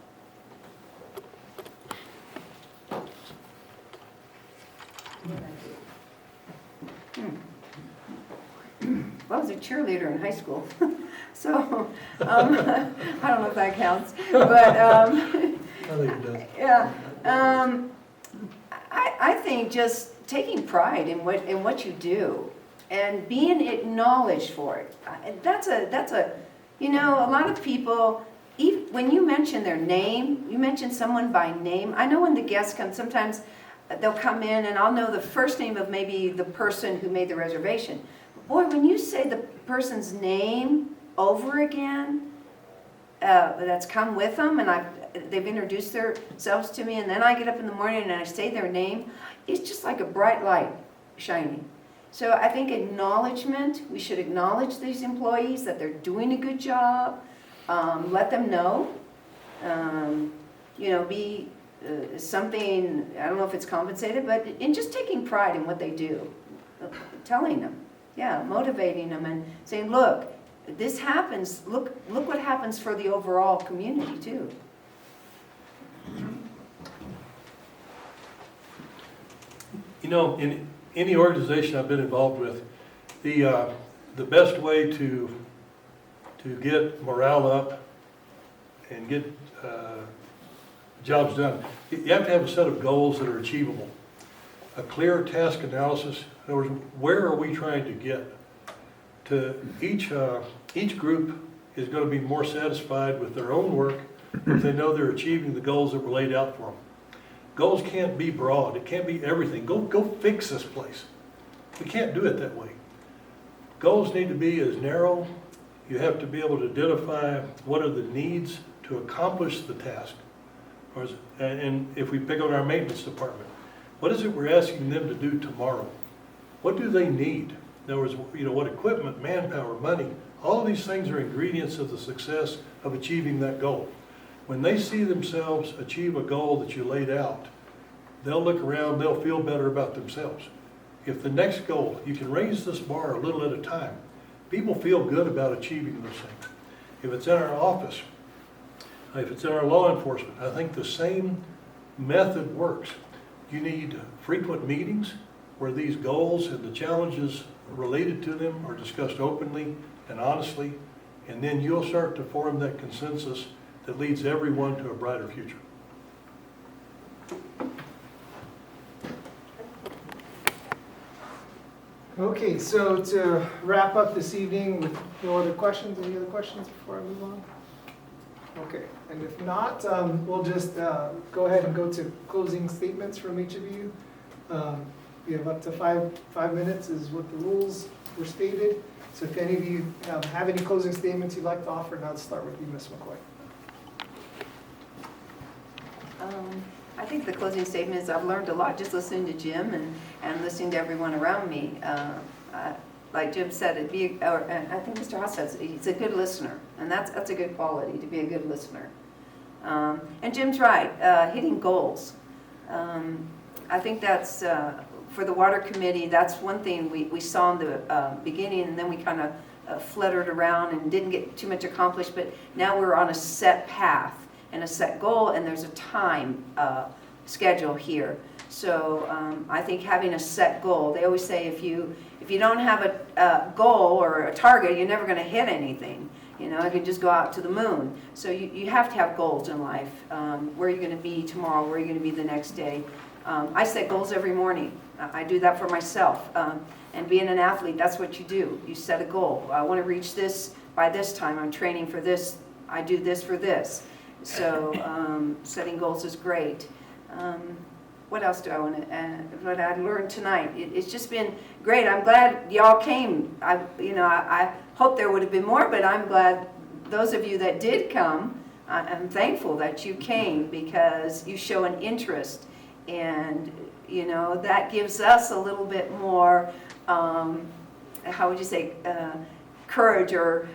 F: Well, I was a cheerleader in high school, so I don't know if that counts, but
G: I think it does.
F: yeah, I think just taking pride in what you do and being acknowledged for it. That's a a lot of people, even when you mention their name, you mention someone by name. I know when the guests come, sometimes they'll come in and I'll know the first name of maybe the person who made the reservation. Boy, when you say the person's name over again, that's come with them, and they've introduced themselves to me, and then I get up in the morning and I say their name, it's just like a bright light shining. So I think acknowledgement, we should acknowledge these employees that they're doing a good job, let them know, be something, I don't know if it's compensated, but in just taking pride in what they do, telling them. Yeah, motivating them and saying, look, this happens, look what happens for the overall community too.
G: You know, in any organization I've been involved with, the best way to get morale up and get jobs done, you have to have a set of goals that are achievable. A clear task analysis. In other words, where are we trying to get? To each group is going to be more satisfied with their own work if they know they're achieving the goals that were laid out for them. Goals can't be broad. It can't be everything. Go fix this place. We can't do it that way. Goals need to be as narrow. You have to be able to identify what are the needs to accomplish the task. And if we pick on our maintenance department, what is it we're asking them to do tomorrow? What do they need? In other words, what equipment, manpower, money, all of these things are ingredients of the success of achieving that goal. When they see themselves achieve a goal that you laid out, they'll look around, they'll feel better about themselves. If the next goal, you can raise this bar a little at a time, people feel good about achieving those things. If it's in our office, if it's in our law enforcement, I think the same method works. You need frequent meetings where these goals and the challenges related to them are discussed openly and honestly, and then you'll start to form that consensus that leads everyone to a brighter future.
C: Okay, so to wrap up this evening with no other questions, any other questions before I move on? Okay, and if not, we'll just go ahead and go to closing statements from each of you. We have up to five minutes is what the rules were stated. So if any of you have any closing statements you'd like to offer, now let's start with you, Ms. McCoy.
F: I think the closing statement is I've learned a lot just listening to Jim and listening to everyone around me. Like Jim said, and I think Mr. Hosch says he's a good listener, and that's a good quality, to be a good listener. And Jim's right, hitting goals. I think that's, for the water committee, that's one thing we saw in the beginning, and then we kind of fluttered around and didn't get too much accomplished, but now we're on a set path and a set goal, and there's a time schedule here. So I think having a set goal, they always say if you don't have a goal or a target, you're never going to hit anything. You know, you can just go out to the moon. So you have to have goals in life. Where are you going to be tomorrow? Where are you going to be the next day? I set goals every morning. I do that for myself. And being an athlete, that's what you do. You set a goal. I want to reach this by this time. I'm training for this. I do this for this. So setting goals is great. What else do I want to add? What I learned tonight, it's just been great. I'm glad y'all came. I hope there would have been more, but I'm glad those of you that did come, I'm thankful that you came because you show an interest, and that gives us a little bit more, how would you say, courage or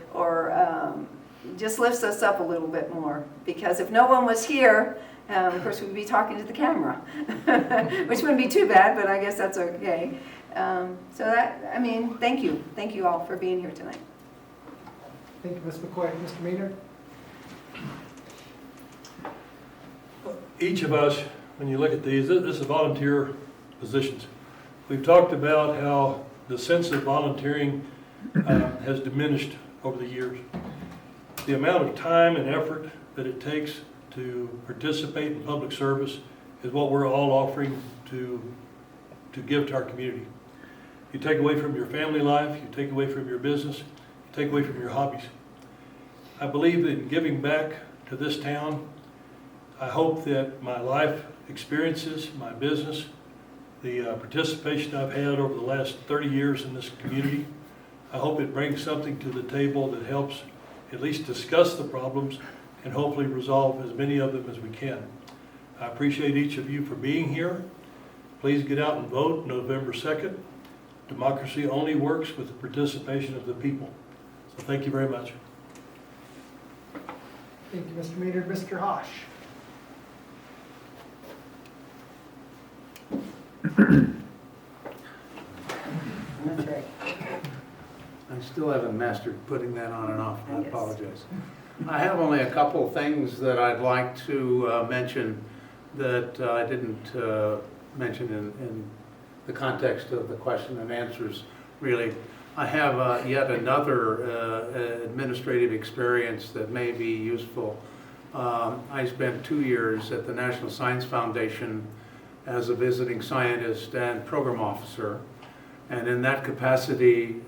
F: just lifts us up a little bit more, because if no one was here, of course we'd be talking to the camera, which wouldn't be too bad, but I guess that's okay. Thank you all for being here tonight.
C: Thank you, Ms. McCoy. Mr. Maynard?
G: Each of us, when you look at these, this is volunteer positions. We've talked about how the sense of volunteering has diminished over the years. The amount of time and effort that it takes to participate in public service is what we're all offering to give to our community. You take away from your family life, you take away from your business, you take away from your hobbies. I believe in giving back to this town. I hope that my life experiences, my business, the participation I've had over the last 30 years in this community, I hope it brings something to the table that helps at least discuss the problems and hopefully resolve as many of them as we can. I appreciate each of you for being here. Please get out and vote November 2nd. Democracy only works with the participation of the people. So thank you very much.
C: Thank you, Mr. Maynard. Mr. Hosch?
E: I'm still haven't mastered putting that on and off. I
F: Yes.
E: apologize. I have only a couple of things that I'd like to mention that I didn't mention in the context of the question and answers, really. I have yet another administrative experience that may be useful. I spent 2 years at the National Science Foundation as a visiting scientist and program officer. And in that capacity,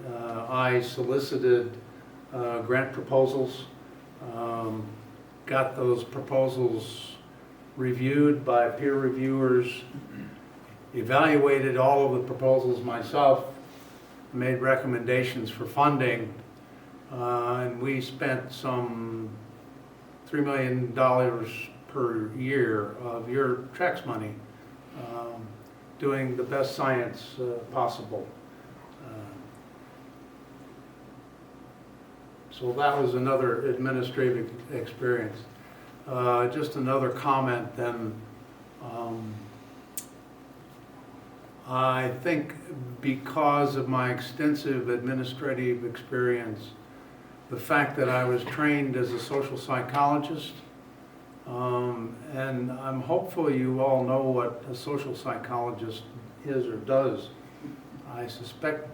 E: I solicited grant proposals, got those proposals reviewed by peer reviewers, evaluated all of the proposals myself, made recommendations for funding, and we spent some $3 million per year of your tax money doing the best science possible. So that was another administrative experience. Just another comment then. I think because of my extensive administrative experience, the fact that I was trained as a social psychologist, and I'm hopeful you all know what a social psychologist is or does. I suspect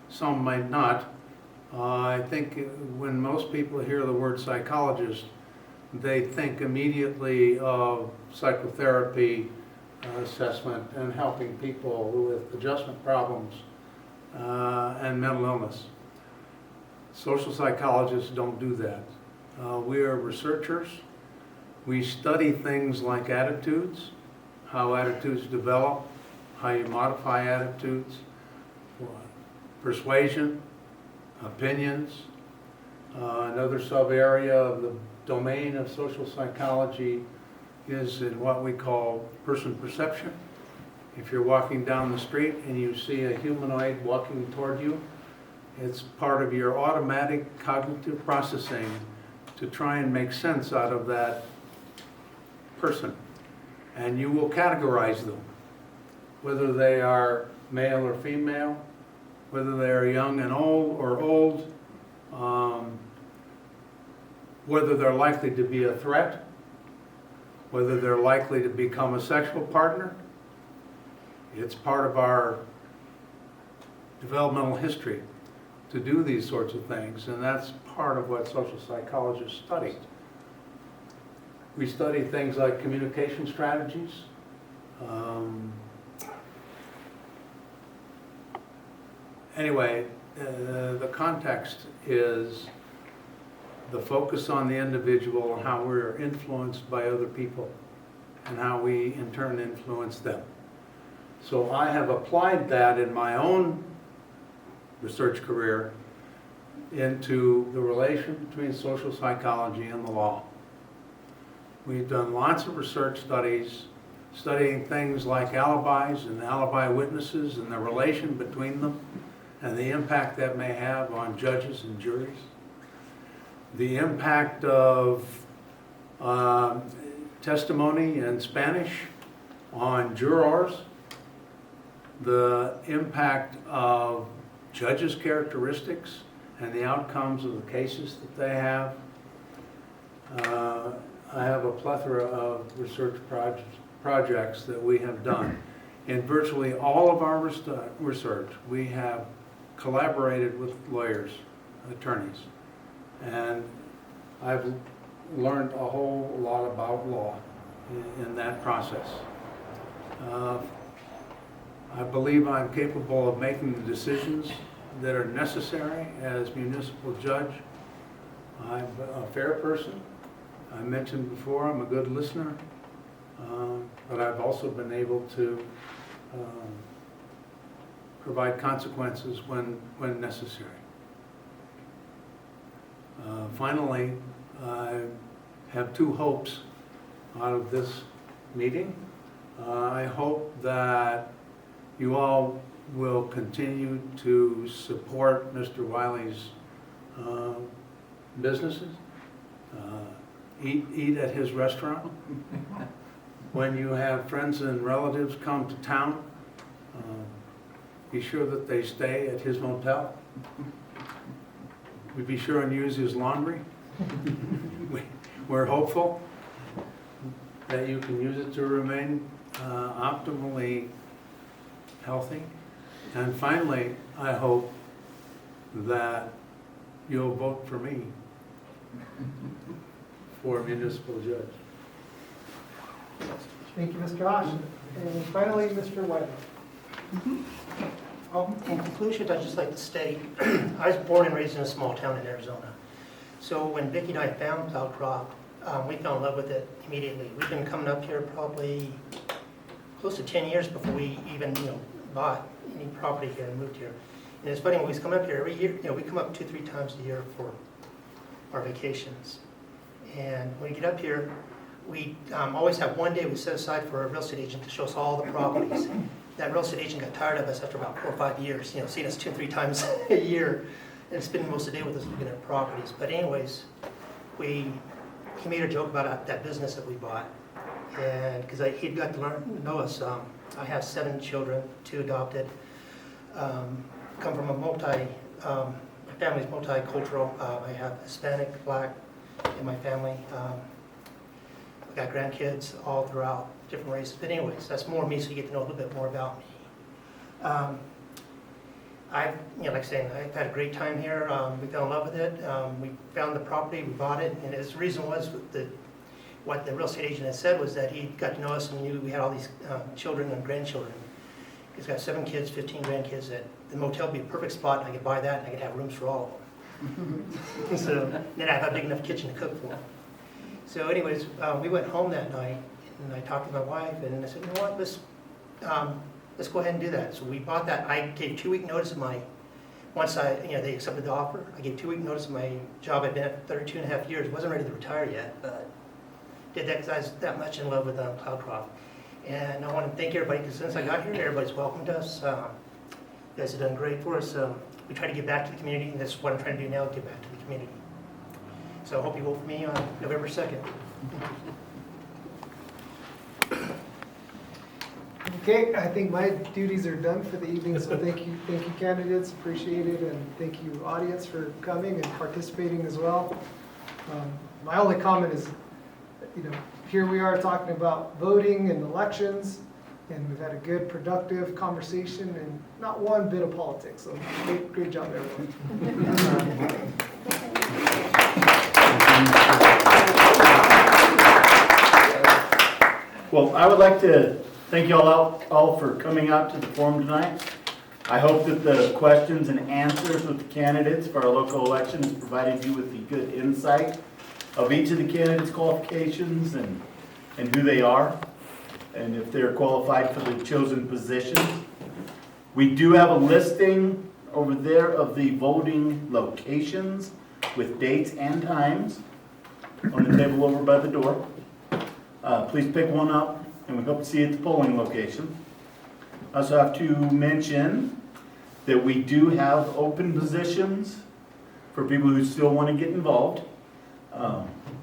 E: some might not. I think when most people hear the word psychologist, they think immediately of psychotherapy, assessment, and helping people with adjustment problems and mental illness. Social psychologists don't do that. We are researchers. We study things like attitudes, how attitudes develop, how you modify attitudes, persuasion, opinions. Another sub-area of the domain of social psychology is in what we call person perception. If you're walking down the street and you see a humanoid walking toward you, it's part of your automatic cognitive processing to try and make sense out of that person. And you will categorize them, whether they are male or female, whether they are young and old or old, whether they're likely to be a threat, whether they're likely to become a sexual partner. It's part of our developmental history to do these sorts of things, and that's part of what social psychologists study. We study things like communication strategies, anyway, the context is the focus on the individual and how we're influenced by other people and how we in turn influence them. So I have applied that in my own research career into the relation between social psychology and the law. We've done lots of research studies studying things like alibis and alibi witnesses and the relation between them and the impact that may have on judges and juries. The impact of testimony in Spanish on jurors, the impact of judges' characteristics and the outcomes of the cases that they have. I have a plethora of research projects that we have done. In virtually all of our research, we have collaborated with lawyers, attorneys, and I've learned a whole lot about law in that process. I believe I'm capable of making the decisions that are necessary as municipal judge. I'm a fair person. I mentioned before I'm a good listener, but I've also been able to provide consequences when necessary. Finally, I have two hopes out of this meeting. I hope that you all will continue to support Mr. Wiley's businesses. Eat at his restaurant. When you have friends and relatives come to town, be sure that they stay at his motel. we be sure and use his laundry. We're hopeful that you can use it to remain optimally healthy. And finally, I hope that you'll vote for me for municipal judge.
C: Thank you, Mr. Hosch. And finally, Mr. Wiley.
D: In conclusion, I'd just like to state, I was born and raised in a small town in Arizona. So when Vicki and I found Cloudcroft, we fell in love with it immediately. We've been coming up here probably close to 10 years before we even, bought any property here and moved here. And it's funny, when we come up here every year, we come up 2-3 times a year for our vacations. And when we get up here, we always have one day we set aside for a real estate agent to show us all the properties. That real estate agent got tired of us after about 4 or 5 years, seeing us 2-3 times a year and spending most of the day with us looking at properties. But anyways, he made a joke about that business that we bought. And because he'd got to know us, I have 7 children, 2 adopted, come from my family's multicultural. I have Hispanic, Black in my family. I've got grandkids all throughout different races. But anyways, that's more me, so you get to know a little bit more about me. Like I said, I've had a great time here. We fell in love with it. We found the property, we bought it, and his reason was what the real estate agent had said was that he got to know us and knew we had all these children and grandchildren. He's got 7 kids, 15 grandkids. That the motel would be a perfect spot, and I could buy that, and I could have rooms for all of them. So then I have a big enough kitchen to cook for them. So anyways, we went home that night, and I talked to my wife, and I said, you know what, let's go ahead and do that. So we bought that. I gave 2-week notice of once they accepted the offer, I gave 2-week notice of my job. I'd been at 32.5 years, wasn't ready to retire yet, but did that because I was that much in love with Cloudcroft. And I want to thank everybody, because since I got here, everybody's welcomed us. You guys have done great for us. We try to give back to the community, and that's what I'm trying to do now, give back to the community. So I hope you vote for me on November 2nd.
C: Okay, I think my duties are done for the evening, so thank you candidates, appreciate it, and thank you audience for coming and participating as well. My only comment is, here we are talking about voting and elections, and we've had a good, productive conversation, and not one bit of politics, so great job, everyone.
A: Well, I would like to thank you all for coming out to the forum tonight. I hope that the questions and answers with the candidates for our local elections provided you with the good insight of each of the candidates' qualifications and who they are, and if they're qualified for the chosen positions. We do have a listing over there of the voting locations with dates and times on the table over by the door. Please pick one up, and we hope to see you at the polling location. I also have to mention that we do have open positions for people who still want to get involved.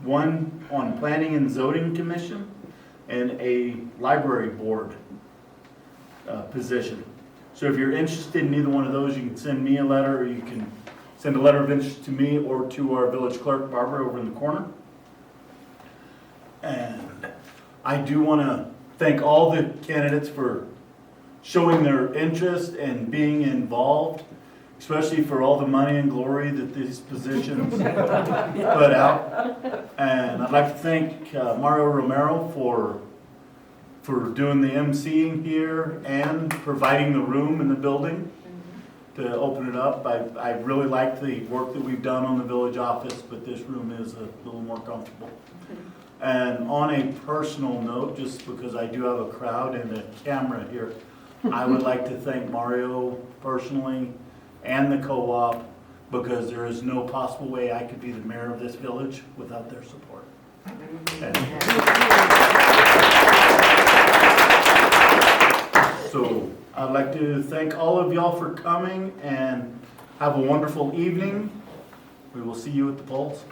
A: One on Planning and Zoning Commission and a Library Board position. So if you're interested in either one of those, you can send me a letter, or you can send a letter of interest to me or to our village clerk, Barbara, over in the corner. And I do want to thank all the candidates for showing their interest and being involved, especially for all the money and glory that these positions put out. And I'd like to thank Mario Romero for doing the emceeing here and providing the room in the building to open it up. I really like the work that we've done on the village office, but this room is a little more comfortable. And on a personal note, just because I do have a crowd and a camera here, I would like to thank Mario personally and the co-op, because there is no possible way I could be the mayor of this village without their support. So I'd like to thank all of y'all for coming, and have a wonderful evening. We will see you at the polls.